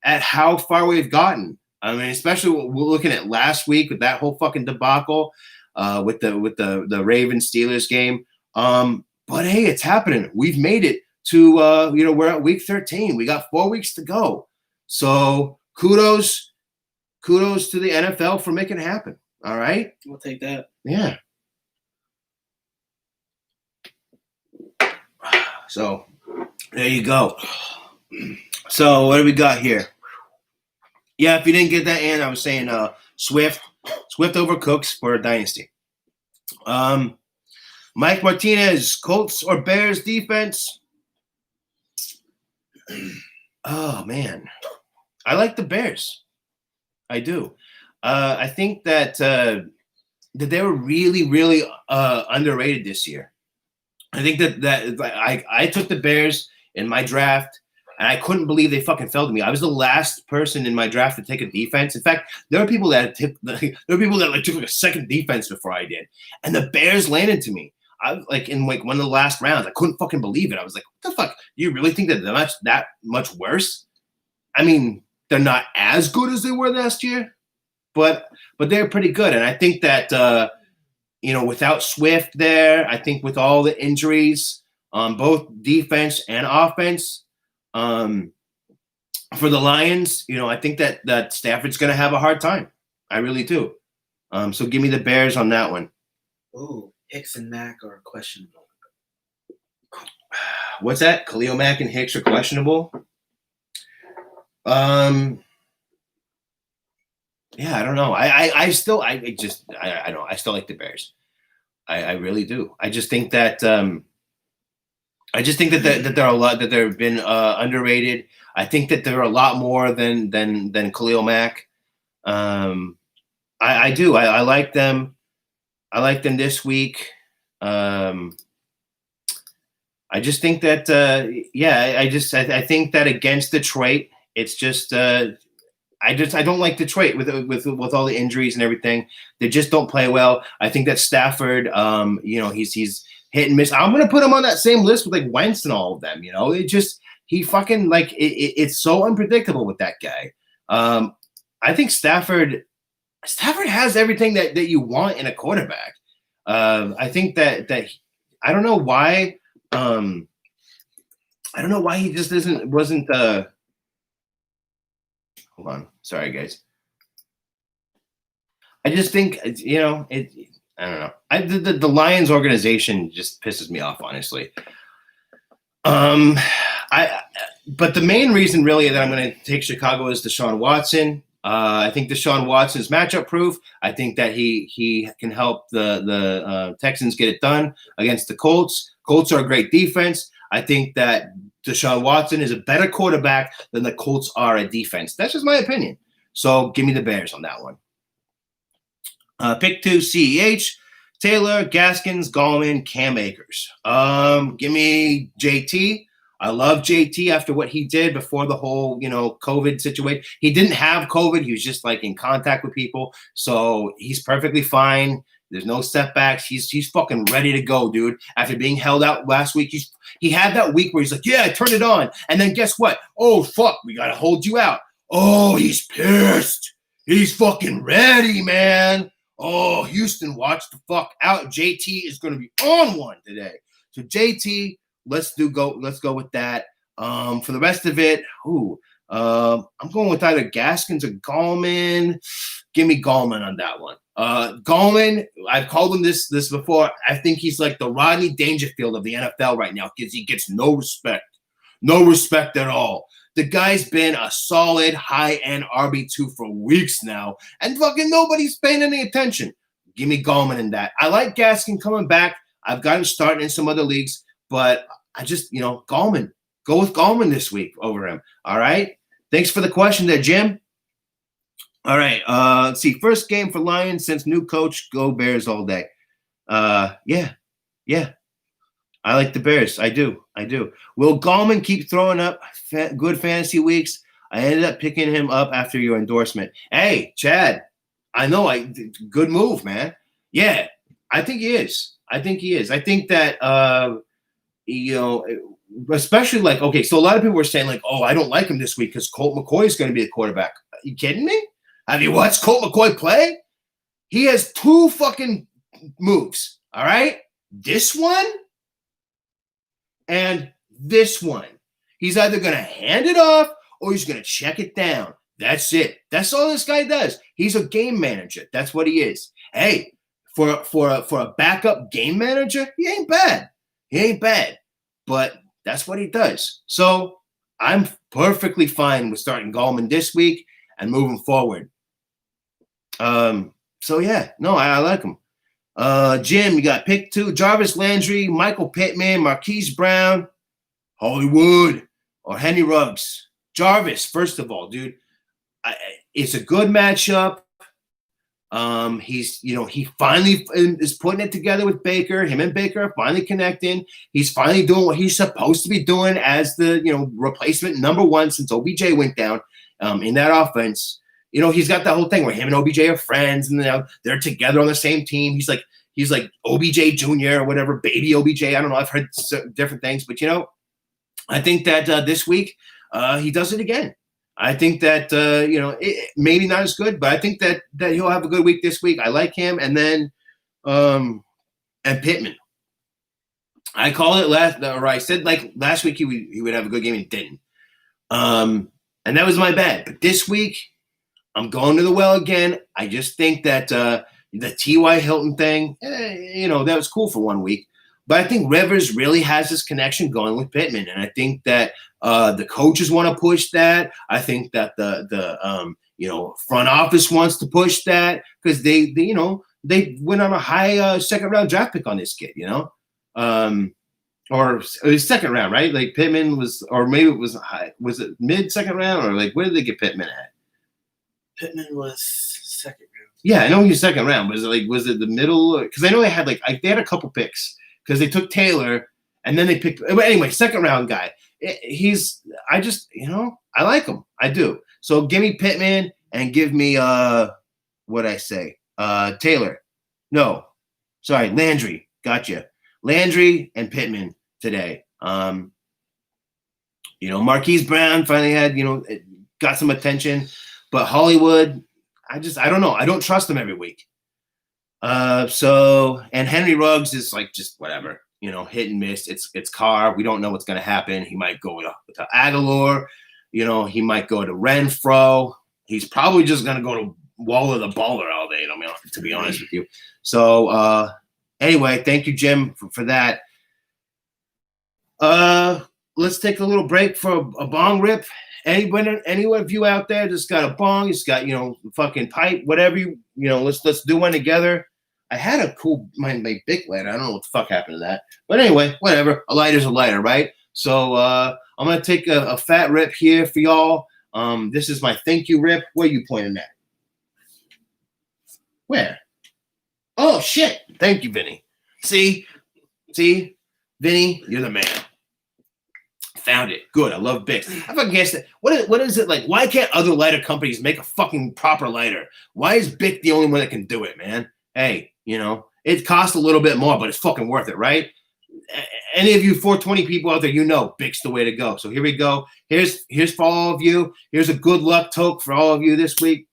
at how far we've gotten. I mean, especially we're looking at last week with that whole fucking debacle with the Ravens Steelers game. But hey, it's happening. We've made it to we're at week 13. We got 4 weeks to go. So kudos to the NFL for making it happen. All right, we'll take that. Yeah. So there you go. So what do we got here? Yeah, if you didn't get that in, I was saying Swift over Cooks for a dynasty. Mike Martinez, Colts or Bears defense? Oh, man. I like the Bears. I do. I think that they were really, really underrated this year. I think that I took the Bears in my draft, and I couldn't believe they fucking fell to me. I was the last person in my draft to take a defense. In fact, there were people that took a second defense before I did, and the Bears landed to me. I was in one of the last rounds. I couldn't fucking believe it. I was like, "What the fuck? You really think that they're that much worse?" I mean, they're not as good as they were last year, but they're pretty good. And I think that without Swift there, I think with all the injuries on both defense and offense, for the Lions, I think that Stafford's going to have a hard time. I really do. So give me the Bears on that one. Oh, Hicks and Mack are questionable. What's that? Khalil Mack and Hicks are questionable? Yeah, I don't know. I still like the Bears. I really do. I just think that that they're a lot, that they've been underrated. I think that they're a lot more than Khalil Mack. I do. I like them. I like them this week. I just think that I think that against Detroit, it's just I don't like Detroit with all the injuries and everything. They just don't play well. I think that Stafford, he's hit and miss. I'm gonna put him on that same list with Wentz and all of them. It's so unpredictable with that guy. I think Stafford has everything that you want in a quarterback. I think that I don't know why. I don't know why he just wasn't. Hold on, sorry guys. I just think I don't know. The Lions organization just pisses me off, honestly. Um, but the main reason really that I'm going to take Chicago is Deshaun Watson. I think Deshaun Watson is matchup proof. I think that he can help the Texans get it done against the Colts. Colts are a great defense. I think that Deshaun Watson is a better quarterback than the Colts are a defense. That's just my opinion. So give me the Bears on that one. Pick 2, CEH. Taylor, Gaskins, Gallman, Cam Akers. Give me JT. I love JT after what he did before the whole, COVID situation. He didn't have COVID. He was just like in contact with people. So he's perfectly fine. There's no setbacks. He's fucking ready to go, dude. After being held out last week, he had that week where he's like, yeah, turn it on. And then guess what? Oh, fuck, we got to hold you out. Oh, he's pissed. He's fucking ready, man. Oh, Houston, watch the fuck out. JT is going to be on one today. So JT, let's go with that. For the rest of it, I'm going with either Gaskins or Gallman. Give me Gallman on that one. Gallman, I've called him this before. I think he's like the Rodney Dangerfield of the NFL right now because he gets no respect. No respect at all. The guy's been a solid high-end RB2 for weeks now, and fucking nobody's paying any attention. Give me Gallman in that. I like Gaskin coming back. I've got him starting in some other leagues, but I just, Gallman. Go with Gallman this week over him. All right? Thanks for the question there, Jim. All right. Let's see. First game for Lions since new coach. Go Bears all day. Yeah. I like the Bears. I do. Will Gallman keep throwing up good fantasy weeks? I ended up picking him up after your endorsement. Hey, Chad, I know. Good move, man. Yeah, I think he is. I think that, especially like, okay, so a lot of people were saying like, oh, I don't like him this week because Colt McCoy is going to be the quarterback. Are you kidding me? Have you watched Colt McCoy play? He has 2 fucking moves, all right? This one and this one. He's either going to hand it off or he's going to check it down. That's it. That's all this guy does. He's a game manager. That's what he is. Hey, for a backup game manager, he ain't bad. But that's what he does. So I'm perfectly fine with starting Gallman this week and moving forward. So yeah, no, I like him. Jim, you got pick 2, Jarvis Landry, Michael Pittman, Marquise Brown, Hollywood, or Henry Ruggs. Jarvis, first of all, dude, it's a good matchup. He finally is putting it together with Baker. Him and Baker are finally connecting. He's finally doing what he's supposed to be doing as the, replacement number 1 since OBJ went down in that offense. He's got that whole thing where him and OBJ are friends and they're together on the same team. He's like OBJ Jr. or whatever, baby OBJ. I don't know. I've heard different things, but I think that this week he does it again. I think that maybe not as good, but I think that he'll have a good week this week. I like him, and then and Pittman. I called it I said like last week he would have a good game and didn't. And that was my bad. But this week I'm going to the well again. I just think that the T.Y. Hilton thing, that was cool for 1 week. But I think Rivers really has this connection going with Pittman, and I think that the coaches want to push that. I think that the front office wants to push that because they went on a high second round draft pick on this kid, or it was second round, right? Like Pittman was, or maybe it was high. Was it mid second round, or like where did they get Pittman at? Pittman was second round. Yeah, I know he was second round. Was it the middle? Because I know they had they had a couple picks. Because they took Taylor, and then they picked. Anyway, second round guy. I like him. I do. So give me Pittman and give me what I say, Taylor. No, sorry, Landry. Gotcha. Landry and Pittman today. Marquise Brown finally had got some attention, but Hollywood, I don't know. I don't trust him every week. And Henry Ruggs is like just whatever, hit and miss. It's Carr. We don't know what's gonna happen. He might go to Aguilar, he might go to Renfro. He's probably just gonna go to Waller the Baller all day, to be honest with you. So anyway, thank you, Jim, for that. let's take a little break for a bong rip. Any of you out there just got a bong, just got, fucking pipe, whatever let's do one together. I had a cool my big lighter. I don't know what the fuck happened to that. But anyway, whatever. A lighter's a lighter, right? So I'm gonna take a fat rip here for y'all. This is my thank you rip. Where are you pointing at? Where? Oh shit. Thank you, Vinny. See, Vinny, you're the man. Found it. Good. I love Bic. I fucking guess that. What is it like? Why can't other lighter companies make a fucking proper lighter? Why is Bic the only one that can do it, man? Hey, it costs a little bit more, but it's fucking worth it, right? Any of you 420 people out there, Bic's the way to go. So here we go. Here's for all of you. Here's a good luck toke for all of you this week.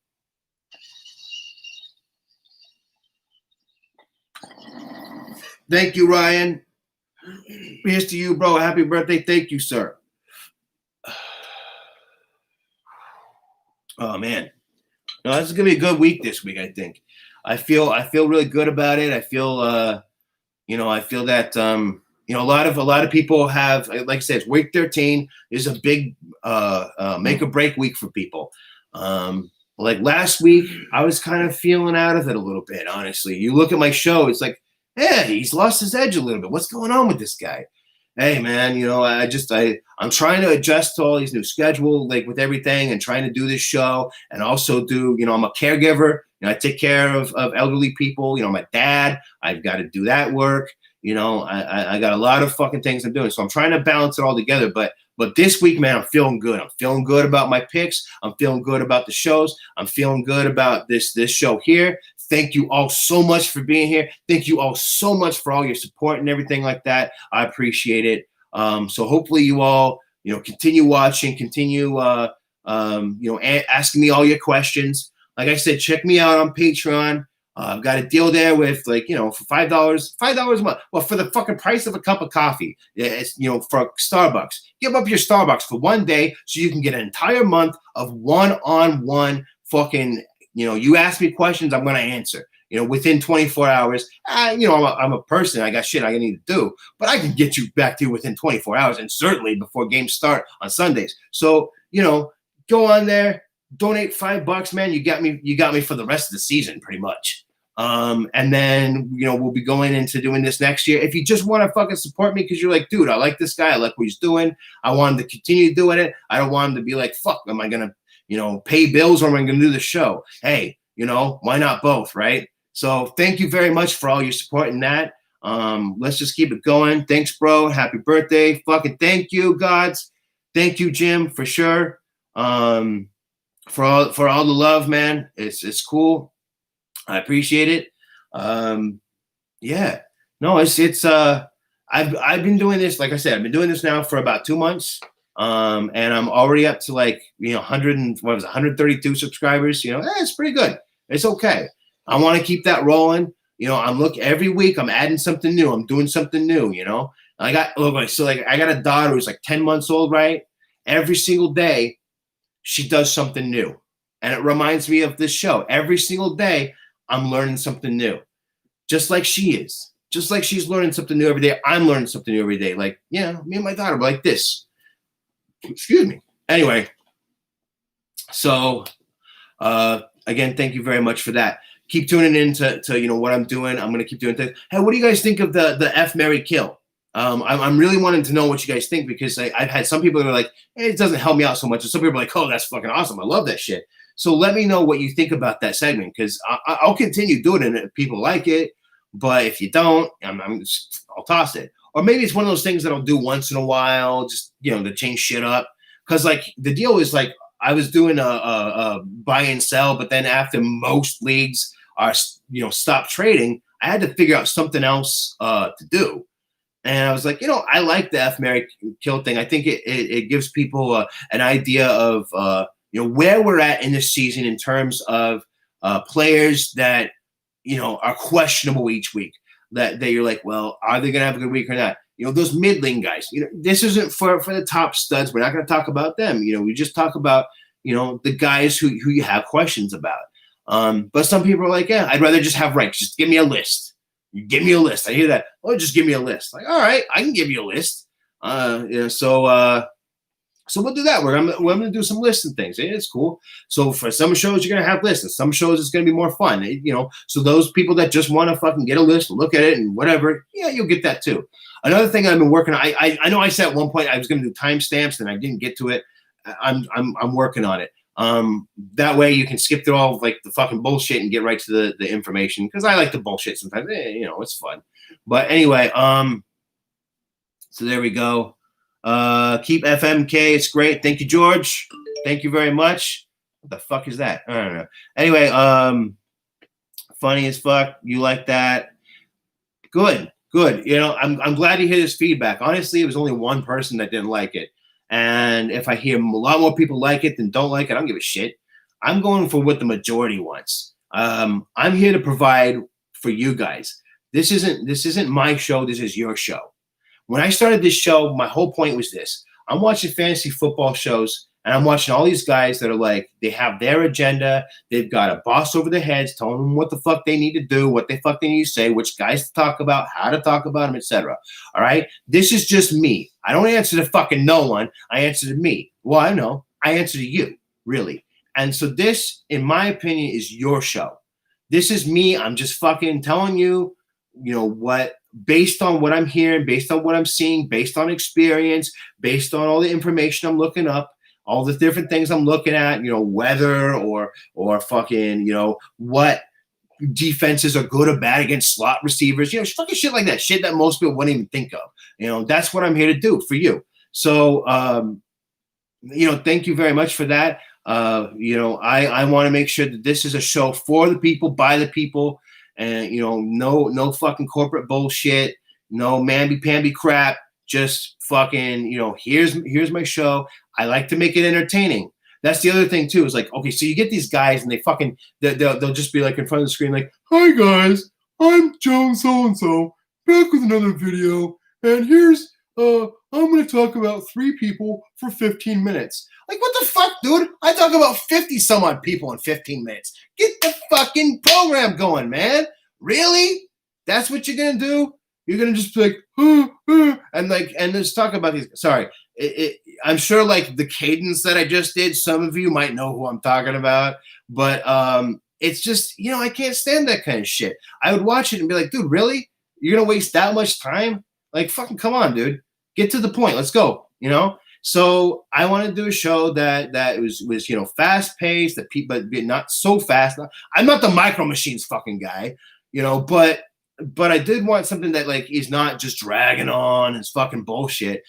Thank you, Ryan. Here's to you, bro. Happy birthday. Thank you, sir. Oh man. No, this is gonna be a good week this week, I think. I feel really good about it. I feel I feel that a lot of people have, like I said, it's week 13 is a big make or break week for people. Like last week, I was kind of feeling out of it a little bit, honestly. You look at my show, it's like, yeah, he's lost his edge a little bit. What's going on with this guy? Hey, man, I'm trying to adjust to all these new schedule, like with everything, and trying to do this show, and also do, I'm a caregiver. I take care of elderly people. My dad. I've got to do that work. I got a lot of fucking things I'm doing, so I'm trying to balance it all together. But this week, man, I'm feeling good. I'm feeling good about my picks. I'm feeling good about the shows. I'm feeling good about this show here. Thank you all so much for being here. Thank you all so much for all your support and everything like that. I appreciate it. So hopefully you all, continue watching, continue, asking me all your questions. Like I said, check me out on Patreon. I've got a deal there with for $5 a month. Well, for the fucking price of a cup of coffee, it's, for Starbucks. Give up your Starbucks for one day so you can get an entire month of one-on-one fucking, you ask me questions, I'm going to answer, within 24 hours. I'm a person. I got shit I need to do, but I can get you back to you within 24 hours and certainly before games start on Sundays. So, go on there, donate $5, man. You got me for the rest of the season pretty much. And then, we'll be going into doing this next year. If you just want to fucking support me because you're like, dude, I like this guy. I like what he's doing. I want him to continue doing it. I don't want him to be like, fuck, am I going to, pay bills or am I going to do the show? Hey, why not both, right? So thank you very much for all your support in that. Let's just keep it going. Thanks, bro. Happy birthday. Fucking thank you, gods. Thank you, Jim, for sure. For all the love, man. It's cool. I appreciate it. Yeah. No, it's I've been doing this, like I said, I've been doing this now for about 2 months. And I'm already up to 132 subscribers. It's pretty good. It's okay. I want to keep that rolling. Every week I'm adding something new. I'm doing something new, I got a daughter who's 10 months old, right? Every single day she does something new. And it reminds me of this show. Every single day I'm learning something new. Just like she is. Just like she's learning something new every day, I'm learning something new every day. Me and my daughter were like this. Excuse me. Anyway, so again, thank you very much for that. Keep tuning in to what I'm doing. I'm gonna keep doing things. Hey, what do you guys think of the F, Marry, Kill? I'm really wanting to know what you guys think because I've had some people that are like, hey, it doesn't help me out so much, and some people are like, oh, that's fucking awesome. I love that shit. So let me know what you think about that segment because I'll continue doing it if people like it. But if you don't, I'll toss it. Or maybe it's one of those things that I'll do once in a while, just, to change shit up. Because, the deal is, I was doing a buy and sell, but then after most leagues are, stop trading, I had to figure out something else to do. And I was like, I like the F, Marry, Kill thing. I think it gives people an idea of, where we're at in this season in terms of players that, are questionable each week. That you're like, well, are they going to have a good week or not? Those mid-lane guys, this isn't for the top studs. We're not going to talk about them. We just talk about, the guys who you have questions about. But some people are like, yeah, I'd rather just have ranks. Just give me a list. You give me a list. I hear that. Oh, just give me a list. Like, all right, I can give you a list. So we'll do that. I'm gonna do some lists and things. It's cool. So for some shows you're gonna have lists, and some shows it's gonna be more fun. So those people that just want to fucking get a list, look at it, and whatever, yeah, you'll get that too. Another thing I've been working on. I know I said at one point I was gonna do timestamps, and I didn't get to it. I'm working on it. That way you can skip through all like the fucking bullshit and get right to the information, because I like the bullshit sometimes. It's fun. But anyway, so there we go. Keep FMK. It's great. Thank you, George. Thank you very much. What the fuck is that? I don't know. Anyway, funny as fuck. You like that? Good. I'm glad to hear this feedback. Honestly, it was only one person that didn't like it. And if I hear a lot more people like it than don't like it, I don't give a shit. I'm going for what the majority wants. I'm here to provide for you guys. This isn't my show. This is your show. When I started this show, my whole point was this. I'm watching fantasy football shows, and I'm watching all these guys that are like, they have their agenda. They've got a boss over their heads telling them what the fuck they need to do, what the fuck they need to say, which guys to talk about, how to talk about them, etc. All right? This is just me. I don't answer to fucking no one. I answer to me. Well, I know. I answer to you, really. And so this, in my opinion, is your show. This is me. I'm just fucking telling you, what, based on what I'm hearing, based on what I'm seeing, based on experience, based on all the information I'm looking up, all the different things I'm looking at, weather or fucking, what defenses are good or bad against slot receivers, fucking shit like that, shit that most people wouldn't even think of. That's what I'm here to do for you. So, thank you very much for that. I want to make sure that this is a show for the people, by the people. And no fucking corporate bullshit, no mamby-pamby crap. Just fucking, here's my show. I like to make it entertaining. That's the other thing too. Is like, okay, so you get these guys and they fucking they'll just be like in front of the screen, like, "Hi guys, I'm Joan so and so, back with another video, and here's I'm gonna talk about 3 people for 15 minutes." Like, what the fuck, dude? I talk about 50 some odd people in 15 minutes. Get the fucking program going, man. Really? That's what you're going to do? You're going to just be like, and just talk about these. Sorry. I'm sure like the cadence that I just did, some of you might know who I'm talking about, but it's just, I can't stand that kind of shit. I would watch it and be like, dude, really? You're going to waste that much time? Like, fucking come on, dude. Get to the point. Let's go, So I want to do a show that was fast paced, that people, but not so fast. I'm not the Micro Machines fucking guy, but I did want something that like is not just dragging on and it's fucking bullshit.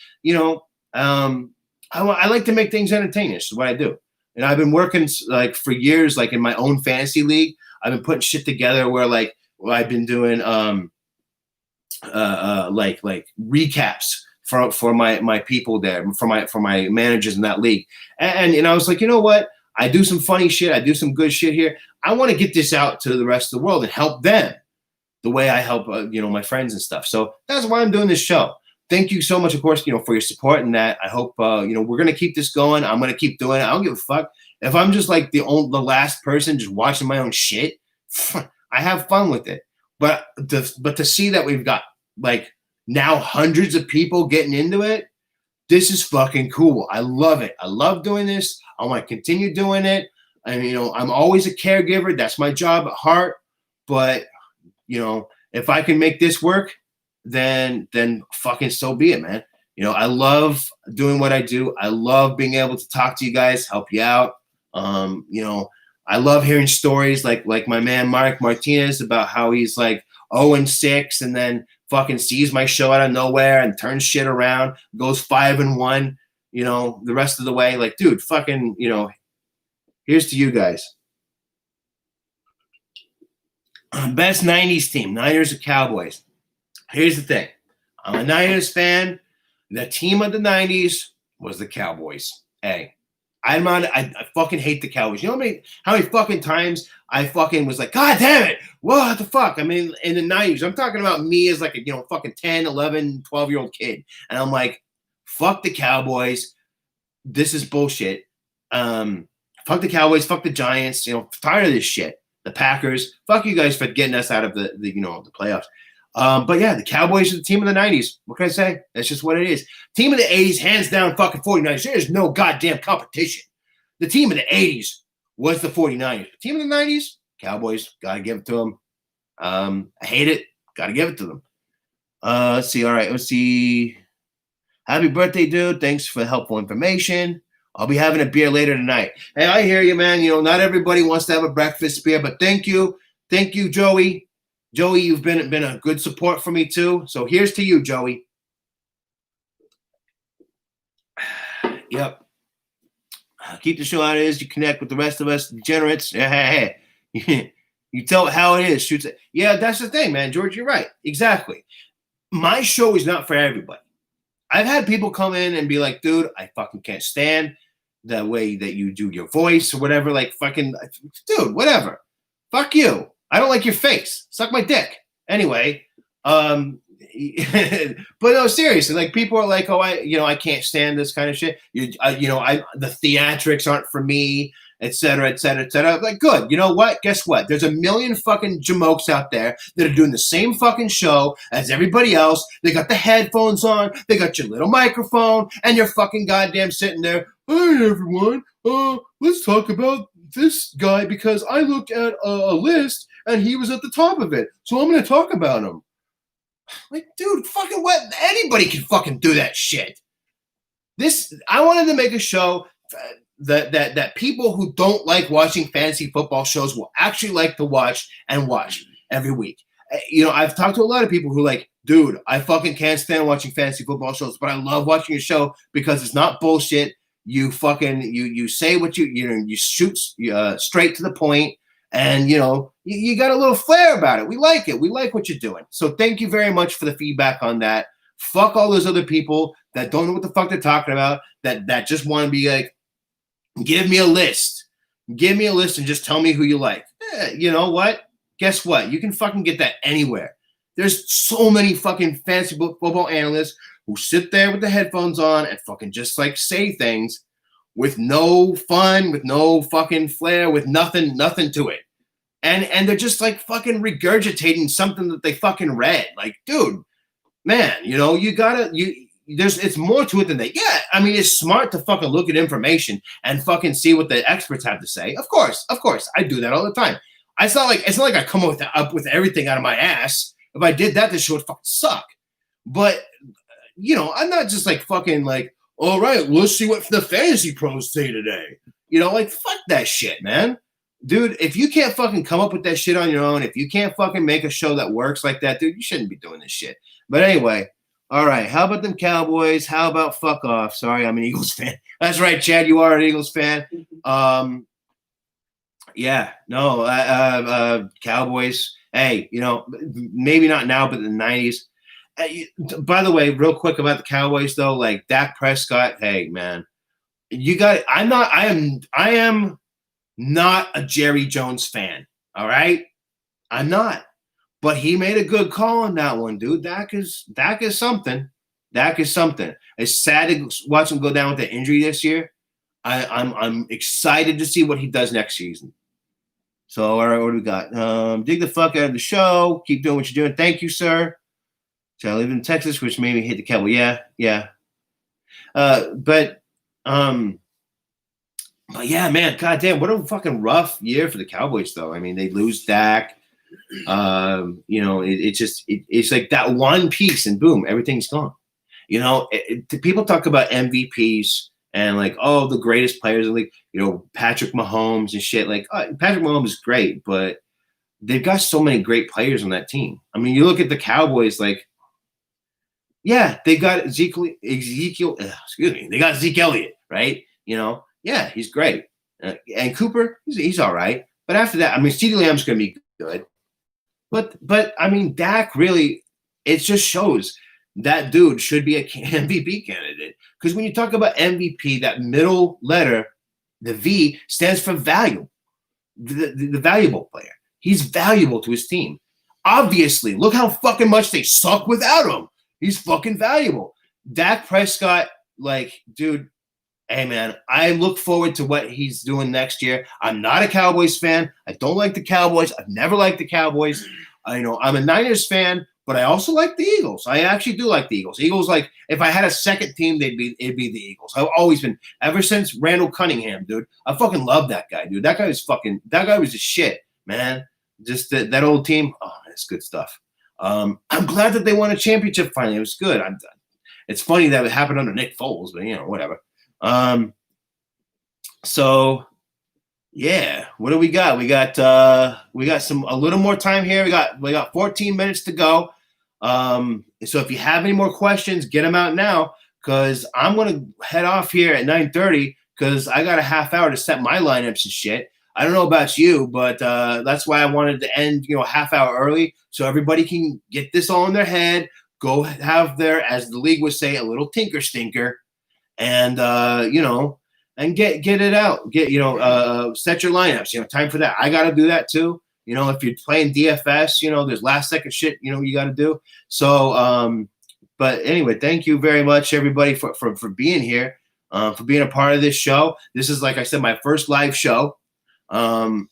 I like to make things entertaining. This is what I do, and I've been working like for years, like in my own fantasy league. I've been putting shit together where I've been doing like recaps for my people there, for my managers in that league. And I was like, you know what? I do some funny shit. I do some good shit here. I want to get this out to the rest of the world and help them the way I help, my friends and stuff. So that's why I'm doing this show. Thank you so much, of course, for your support and that. I hope, we're going to keep this going. I'm going to keep doing it. I don't give a fuck. If I'm just like the last person just watching my own shit, I have fun with it. But to see that we've got like now hundreds of people getting into it, this is fucking cool. I love it. I love doing this. I want to continue doing it. And, I'm always a caregiver. That's my job at heart. But, if I can make this work, then fucking so be it, man. I love doing what I do. I love being able to talk to you guys, help you out. I love hearing stories like my man Mark Martinez about how he's like 0-6 and then fucking sees my show out of nowhere and turns shit around, goes 5-1, the rest of the way. Like, dude, fucking, here's to you guys. Best 90s team, Niners or Cowboys. Here's the thing. I'm a Niners fan. The team of the 90s was the Cowboys. Hey, I fucking hate the Cowboys. You know how many fucking times I fucking was like, God damn it. What the fuck? I mean, in the 90s, I'm talking about me as like a, fucking 10, 11, 12-year-old kid. And I'm like, fuck the Cowboys. This is bullshit. Fuck the Cowboys. Fuck the Giants. Tired of this shit. The Packers. Fuck you guys for getting us out of the playoffs. But yeah, the Cowboys are the team of the 90s. What can I say? That's just what it is. Team of the 80s, hands down, fucking 49ers. There's no goddamn competition. The team of the 80s was the 49ers. The team of the 90s, Cowboys, gotta give it to them. I hate it. Gotta give it to them. Let's see. All right, let's see. Happy birthday, dude. Thanks for the helpful information. I'll be having a beer later tonight. Hey, I hear you, man. You know, not everybody wants to have a breakfast beer, but thank you. Thank you, Joey. Joey, you've been a good support for me too. So here's to you, Joey. Yep. Keep the show how it is. You connect with the rest of us degenerates. You tell it how it is. Shoots it. Yeah, that's the thing, man. George, you're right. Exactly. My show is not for everybody. I've had people come in and be like, dude, I fucking can't stand the way that you do your voice or whatever. Like, fucking, dude, whatever. Fuck you. I don't like your face. Suck my dick. Anyway, but no, seriously, like people are like, oh, I can't stand this kind of shit. The theatrics aren't for me, et cetera, et cetera, et cetera. Like, good. You know what? Guess what? There's a million fucking jamokes out there that are doing the same fucking show as everybody else. They got the headphones on. They got your little microphone, and you're fucking goddamn sitting there. Hey, everyone. Let's talk about this guy because I looked at a list and he was at the top of it. So I'm going to talk about him. Like, dude, fucking what? Anybody can fucking do that shit. I wanted to make a show that people who don't like watching fantasy football shows will actually like to watch every week. You know, I've talked to a lot of people who like, dude, I fucking can't stand watching fantasy football shows, but I love watching a show because it's not bullshit. You fucking you say what you shoot straight to the point, and you got a little flair about it. We like it. We like what you're doing. So thank you very much for the feedback on that. Fuck all those other people that don't know what the fuck they're talking about. That just want to be like, give me a list. Give me a list and just tell me who you like. You know what? Guess what? You can fucking get that anywhere. There's so many fucking fantasy football analysts who sit there with the headphones on and fucking just like say things with no fun, with no fucking flair, with nothing to it. And they're just like fucking regurgitating something that they fucking read. Like, dude, man, it's more to it than that. Yeah, I mean, it's smart to fucking look at information and fucking see what the experts have to say. Of course, I do that all the time. It's not like I come up with everything out of my ass. If I did that, this show would fucking suck. But I'm not just like fucking like, all right, let's see what the fantasy pros say today. Like fuck that shit, man. Dude, if you can't fucking come up with that shit on your own, if you can't fucking make a show that works like that, dude, you shouldn't be doing this shit. But anyway, all right, how about them Cowboys? How about fuck off? Sorry, I'm an Eagles fan. That's right, Chad, you are an Eagles fan. Yeah, no, Cowboys. Hey, maybe not now, but in the 90s. By the way, real quick about the Cowboys though, like Dak Prescott. Hey, man, I am not a Jerry Jones fan. All right, I'm not. But he made a good call on that one, dude. Dak is something. Dak is something. It's sad to watch him go down with the injury this year. I'm excited to see what he does next season. So, all right, what do we got? Dig the fuck out of the show. Keep doing what you're doing. Thank you, sir. So I live in Texas, which made me hit the Cowboy. Yeah. But yeah, man, goddamn, what a fucking rough year for the Cowboys, though. I mean, they lose Dak. It's like that one piece, and boom, everything's gone. People talk about MVPs. And like, oh, the greatest players in the league, Patrick Mahomes and shit. Like, Patrick Mahomes is great, but they've got so many great players on that team. I mean, you look at the Cowboys, like, yeah, they got Ezekiel. They got Zeke Elliott, right? Yeah, he's great. And Cooper, he's all right. But after that, I mean, CeeDee Lamb's going to be good. But I mean, Dak really, it just shows that dude should be a MVP candidate. Because when you talk about MVP, that middle letter, the V, stands for value, the valuable player. He's valuable to his team. Obviously, look how fucking much they suck without him. He's fucking valuable. Dak Prescott, like, dude, hey, man, I look forward to what he's doing next year. I'm not a Cowboys fan. I don't like the Cowboys. I've never liked the Cowboys. I'm a Niners fan, but I also like the Eagles. I actually do like the Eagles. Eagles, like, if I had a second team, it'd be the Eagles. I've always been, ever since Randall Cunningham, dude. I fucking love that guy, dude. That guy was a shit, man. Just that old team. Oh, that's good stuff. I'm glad that they won a championship finally. It was good. It's funny that it happened under Nick Foles, but whatever. So yeah, what do we got? We got a little more time here. We got 14 minutes to go. So if you have any more questions, get them out now, because I'm gonna head off here at 9:30 because I got a half hour to set my lineups and shit. I don't know about you, but that's why I wanted to end, a half hour early so everybody can get this all in their head, go have their, as the league would say, a little tinker stinker, and and get it out. Set your lineups. Time for that. I got to do that too. If you're playing DFS, there's last second shit, you got to do. So, but anyway, thank you very much, everybody, for being here, for being a part of this show. This is, like I said, my first live show. And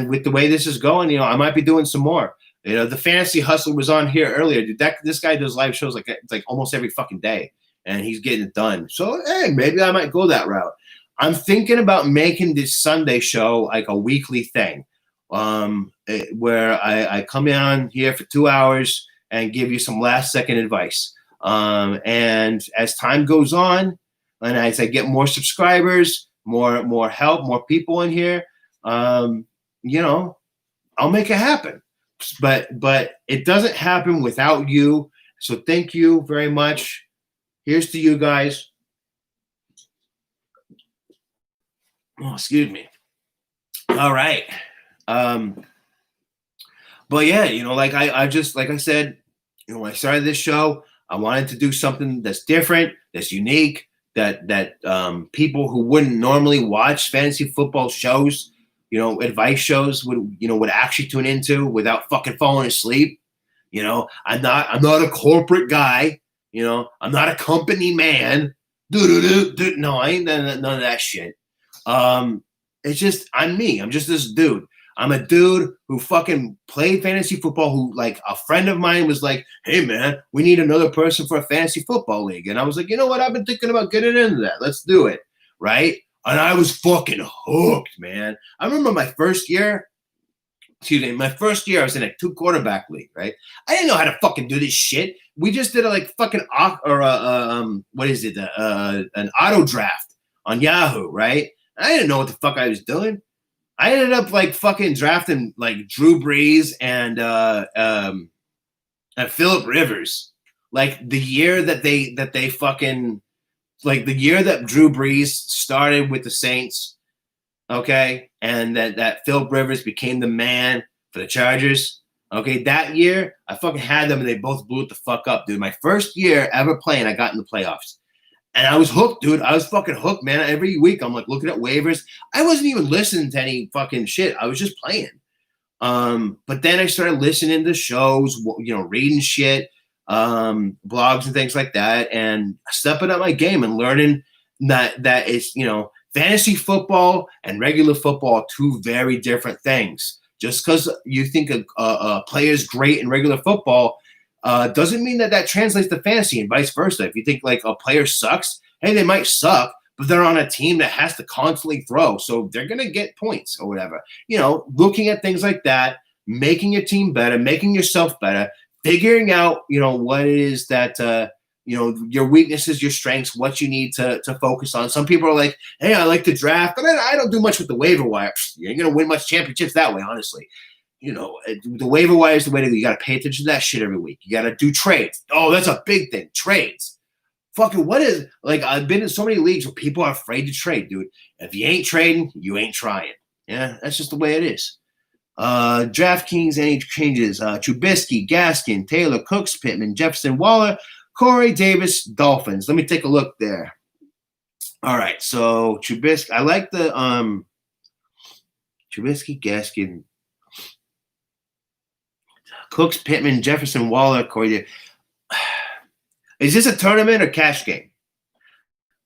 with the way this is going, I might be doing some more. The Fantasy Hustler was on here earlier. Dude, this guy does live shows like almost every fucking day, and he's getting it done. So, hey, maybe I might go that route. I'm thinking about making this Sunday show like a weekly thing, where I come on here for 2 hours and give you some last second advice. And as time goes on, and as I get more subscribers, more help, more people in here, I'll make it happen. But it doesn't happen without you. So thank you very much. Here's to you guys. Oh, excuse me. All right. But yeah, like I said, when I started this show, I wanted to do something that's different, that's unique, that people who wouldn't normally watch fantasy football shows, advice shows would actually tune into without fucking falling asleep. I'm not a corporate guy. I'm not a company man. No, I ain't none of that shit. It's just, I'm me. I'm just this dude. I'm a dude who fucking played fantasy football, who, like, a friend of mine was like, hey, man, we need another person for a fantasy football league. And I was like, you know what? I've been thinking about getting into that. Let's do it. Right? And I was fucking hooked, man. I remember my first year, I was in a 2-quarterback league, right? I didn't know how to fucking do this shit. We just did an auto draft on Yahoo, right? I didn't know what the fuck I was doing. I ended up like fucking drafting like Drew Brees and Phillip Rivers, like the year that they fucking, like the year that Drew Brees started with the Saints, okay, and that Phillip Rivers became the man for the Chargers, okay. That year I fucking had them and they both blew it the fuck up, dude. My first year ever playing, I got in the playoffs. And I was hooked, dude. I was fucking hooked, man. Every week I'm like looking at waivers. I wasn't even listening to any fucking shit. I was just playing. But then I started listening to shows, reading shit, blogs and things like that, and stepping up my game and learning that it's, fantasy football and regular football are two very different things. Just because you think a player is great in regular football doesn't mean that translates to fantasy, and vice versa. If you think like a player sucks, hey, they might suck, but they're on a team that has to constantly throw, so they're going to get points or whatever. Looking at things like that, making your team better, making yourself better, figuring out, what it is that, your weaknesses, your strengths, what you need to focus on. Some people are like, hey, I like to draft, but I don't do much with the waiver wire. You ain't going to win much championships that way, honestly. The waiver wire is the way to go. You got to pay attention to that shit every week. You got to do trades. Oh, that's a big thing. Trades. Fucking what is, like, I've been in so many leagues where people are afraid to trade, dude. If you ain't trading, you ain't trying. Yeah, that's just the way it is. DraftKings, any changes? Trubisky, Gaskin, Taylor, Cooks, Pittman, Jefferson, Waller, Corey, Davis, Dolphins. Let me take a look there. All right, so Trubisky. I like the Trubisky, Gaskin, Cooks, Pittman, Jefferson, Waller, Corey. Is this a tournament or cash game?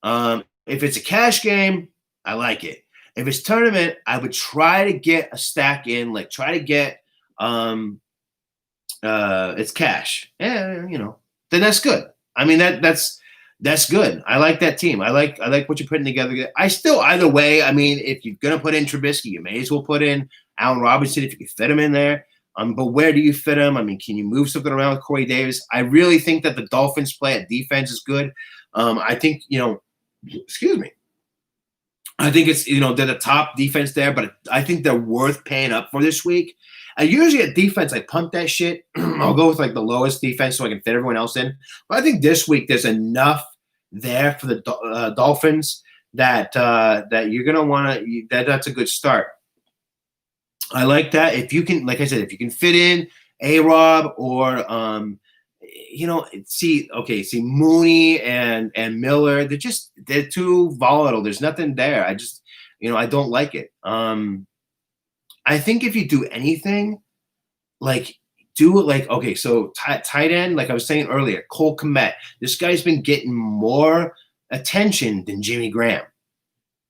If it's a cash game, I like it. If it's tournament, I would try to get a stack in, like try to get it's cash. Yeah, then that's good. I mean that's good. I like that team. I like what you're putting together. I still either way. I mean, if you're gonna put in Trubisky, you may as well put in Allen Robinson if you can fit him in there. But where do you fit him? I mean, can you move something around with Corey Davis? I really think that the Dolphins play at defense is good. I think excuse me. I think it's they're the top defense there, but I think they're worth paying up for this week. Usually at defense, I pump that shit. I'll go with like the lowest defense so I can fit everyone else in. But I think this week there's enough there for the Dolphins that you're gonna want to. That's a good start. I like that. If you can, like I said, if you can fit in A-Rob or see Mooney and Miller, they're too volatile. There's nothing there. I don't like it. I think if you do anything, do it okay. So tight end, like I was saying earlier, Cole Kmet. This guy's been getting more attention than Jimmy Graham.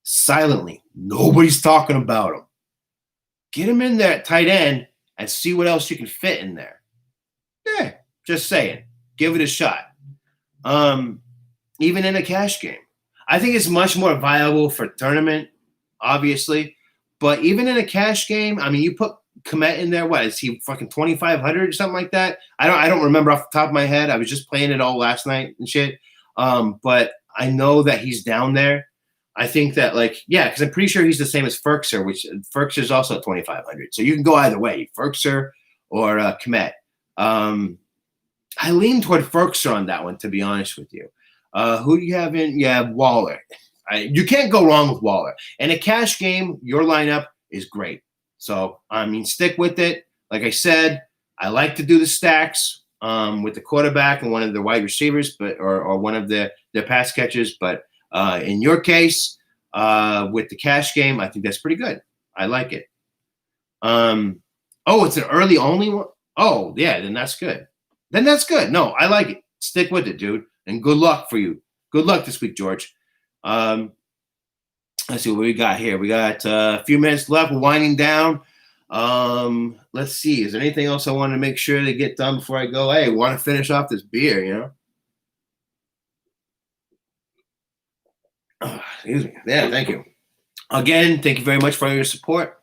Silently, nobody's talking about him. Get him in there at tight end and see what else you can fit in there. Yeah, just saying. Give it a shot. Even in a cash game. I think it's much more viable for tournament, obviously. But even in a cash game, I mean, you put Kmet in there, what is he, fucking 2,500 or something like that? I don't remember off the top of my head. I was just playing it all last night and shit. But I know that he's down there. I think that, because I'm pretty sure he's the same as Ferkser, which Ferkser is also 2,500. So you can go either way, Ferkser or Kmet. I lean toward Ferkser on that one, to be honest with you. Who do you have in? You have Waller. You can't go wrong with Waller. In a cash game, your lineup is great. So, I mean, stick with it. Like I said, I like to do the stacks with the quarterback and one of the wide receivers, or one of their pass catchers. But in your case, with the cash game, I think that's pretty good. I like it. It's an early only one? Oh, yeah, then that's good. No, I like it. Stick with it, dude. And good luck for you. Good luck this week, George. Let's see what we got here. We got a few minutes left. We're winding down. Let's see. Is there anything else I want to make sure to get done before I go? Hey, want to finish off this beer, Excuse me. Yeah, thank you. Again, thank you very much for your support.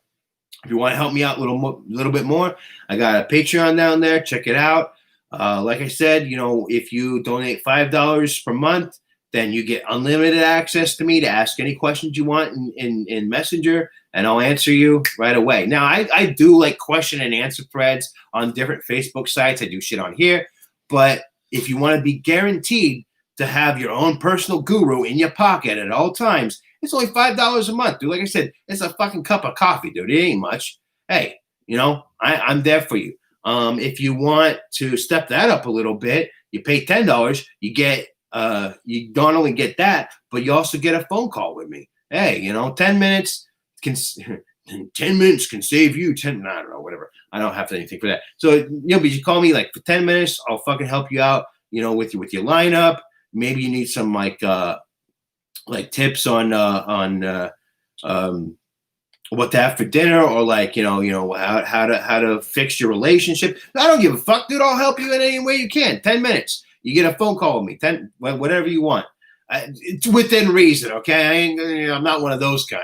If you want to help me out a little bit more, I got a Patreon down there. Check it out. Like I said, if you donate $5 per month, then you get unlimited access to me to ask any questions you want in Messenger, and I'll answer you right away. Now, I do question and answer threads on different Facebook sites. I do shit on here. But if you want to be guaranteed to have your own personal guru in your pocket at all times, it's only $5 a month, dude. Like I said, it's a fucking cup of coffee, dude. It ain't much. Hey, I'm there for you. If you want to step that up a little bit, you pay $10. You get you don't only get that, but you also get a phone call with me. Hey, 10 minutes can 10 minutes can save you 10. I don't know, whatever. I don't have anything for that. So but you call me for 10 minutes. I'll fucking help you out. With your lineup. Maybe you need some tips on what to have for dinner, or how to fix your relationship. I don't give a fuck, dude. I'll help you in any way you can. 10 minutes. You get a phone call with me. 10, whatever you want. It's within reason, okay? I'm not one of those kind,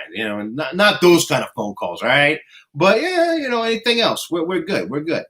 not those kind of phone calls, all right? But yeah, anything else, we're good. We're good.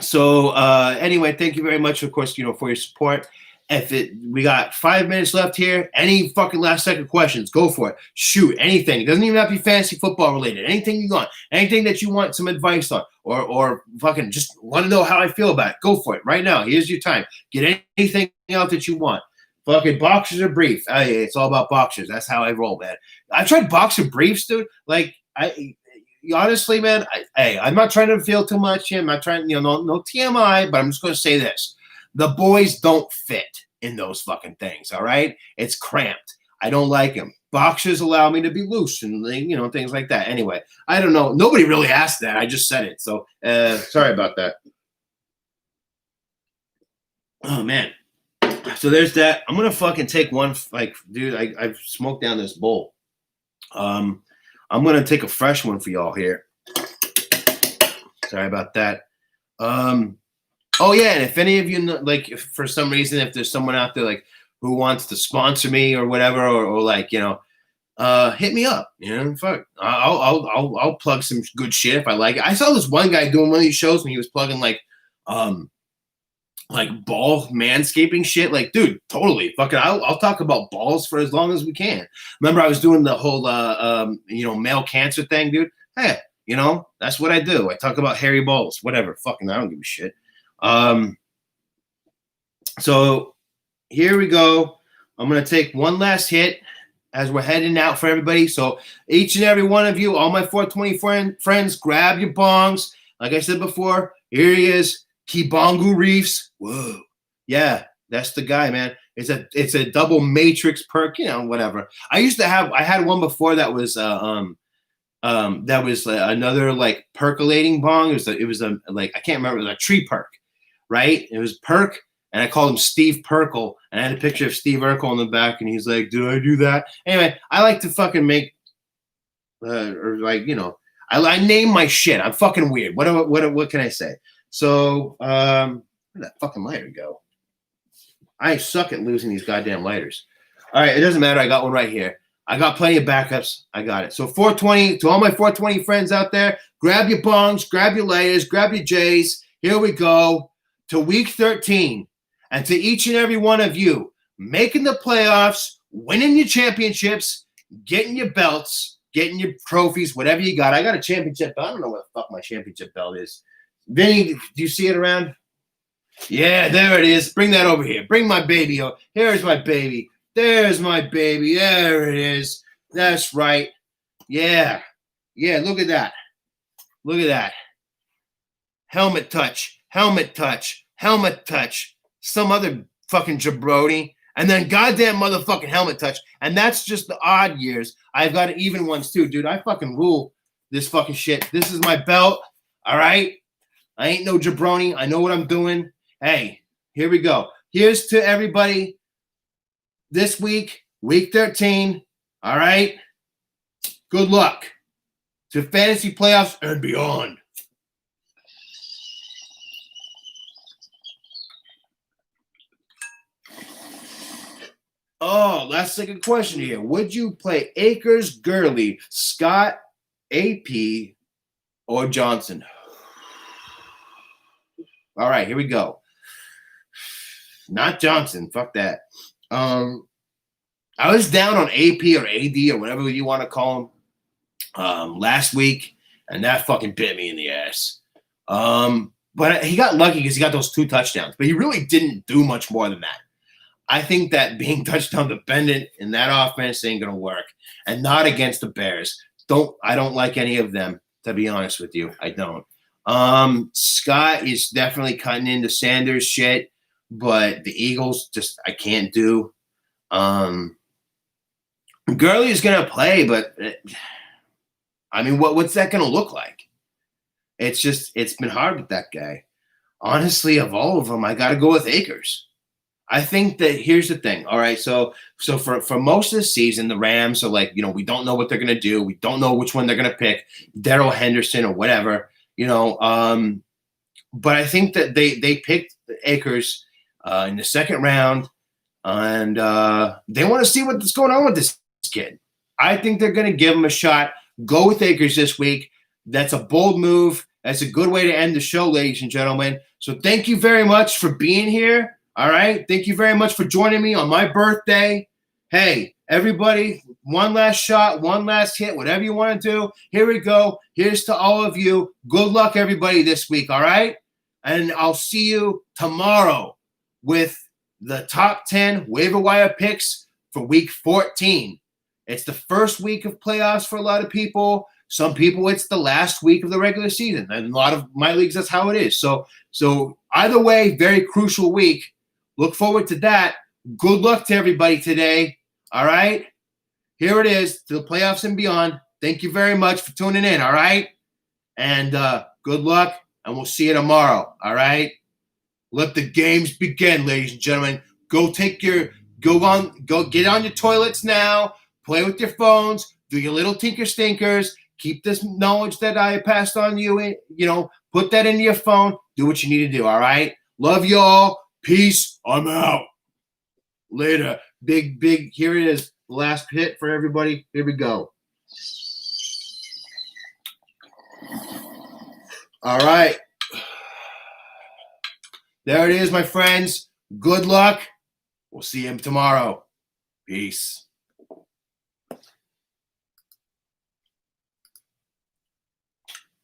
So anyway, thank you very much, of course, for your support. We got 5 minutes left here. Any fucking last second questions, go for it. Shoot, anything. It doesn't even have to be fantasy football related. Anything you want. Anything that you want some advice on, or fucking just want to know how I feel about it. Go for it right now. Here's your time. Get anything out that you want. Fucking boxers or briefs. It's all about boxers. That's how I roll, man. I tried boxer briefs, dude. Honestly, man, I'm not trying to feel too much here. I'm not trying, no TMI, but I'm just going to say this. The boys don't fit in those fucking things, all right? It's cramped. I don't like them. Boxers allow me to be loose and, things like that. Anyway, I don't know. Nobody really asked that. I just said it. So, sorry about that. Oh, man. So there's that. I'm going to fucking take one, dude, I've smoked down this bowl. I'm going to take a fresh one for y'all here. Sorry about that. Oh yeah, and if any of you like, if for some reason, if there's someone out there like who wants to sponsor me or whatever, or like hit me up. Fuck, I'll plug some good shit if I like it. I saw this one guy doing one of these shows and he was plugging like ball manscaping shit. Like, dude, totally. Fucking, I'll talk about balls for as long as we can. Remember, I was doing the whole male cancer thing, dude. Hey, that's what I do. I talk about hairy balls, whatever. Fucking, I don't give a shit. So here we go. I'm gonna take one last hit as we're heading out for everybody. So each and every one of you, all my 420 friends, grab your bongs. Like I said before, here he is, Kibongu Reefs. Whoa, yeah, that's the guy, man. It's a double matrix perk, whatever. I had one before that was another like percolating bong. It was a I can't remember, it was a tree perk, right? It was perk. And I called him Steve Perkle, and I had a picture of Steve Urkel on the back, and he's like, "Did I do that?" Anyway, I like to fucking make, I name my shit. I'm fucking weird. What can I say? So, where'd that fucking lighter go? I suck at losing these goddamn lighters. All right, it doesn't matter. I got one right here. I got plenty of backups. I got it. So 420, to all my 420 friends out there, grab your bongs, grab your lighters, grab your J's. Here we go to week 13. And to each and every one of you, making the playoffs, winning your championships, getting your belts, getting your trophies, whatever you got. I got a championship belt. I don't know what the fuck my championship belt is. Vinny, do you see it around? Yeah, there it is. Bring that over here. Bring my baby over. Here's my baby. There's my baby. There it is. That's right. Yeah. Yeah, look at that. Look at that. Helmet touch. Helmet touch. Helmet touch. Some other fucking jabroni, and then goddamn motherfucking helmet touch. And that's just the odd years. I've got even ones too, dude. I fucking rule this fucking shit. This is my belt, all right? I ain't no jabroni. I know what I'm doing. Hey, here we go. Here's to everybody this week, week 13, all right? Good luck to fantasy playoffs and beyond. Oh, last second question here. Would you play Akers, Gurley, Scott, AP, or Johnson? All right, here we go. Not Johnson. Fuck that. I was down on AP or AD or whatever you want to call him last week, and that fucking bit me in the ass. But he got lucky because he got those 2 touchdowns, but he really didn't do much more than that. I think that being touchdown dependent in that offense ain't gonna work, and not against the Bears. I don't like any of them, to be honest with you. I don't. Scott is definitely cutting into Sanders shit, but the Eagles just I can't do. Gurley is gonna play, but I mean, what's that gonna look like? It's been hard with that guy. Honestly, of all of them, I got to go with Akers. I think that here's the thing. All right. So for most of the season, the Rams are like, we don't know what they're going to do. We don't know which one they're going to pick, Darrell Henderson or whatever, but I think that they picked Akers in the second round, and they want to see what's going on with this kid. I think they're going to give him a shot. Go with Akers this week. That's a bold move. That's a good way to end the show, ladies and gentlemen. So thank you very much for being here. All right. Thank you very much for joining me on my birthday. Hey, everybody, one last shot, one last hit, whatever you want to do. Here we go. Here's to all of you. Good luck, everybody, this week. All right. And I'll see you tomorrow with the top 10 waiver wire picks for week 14. It's the first week of playoffs for a lot of people. Some people, it's the last week of the regular season. And a lot of my leagues, that's how it is. So either way, very crucial week. Look forward to that. Good luck to everybody today. All right? Here it is to the playoffs and beyond. Thank you very much for tuning in. All right? And good luck, and we'll see you tomorrow. All right? Let the games begin, ladies and gentlemen. Go get on your toilets now. Play with your phones. Do your little tinker stinkers. Keep this knowledge that I passed on to you, put that into your phone. Do what you need to do, all right? Love you all. Peace. I'm out. Later. Big, here it is. Last hit for everybody. Here we go. All right. There it is, my friends. Good luck. We'll see you tomorrow. Peace.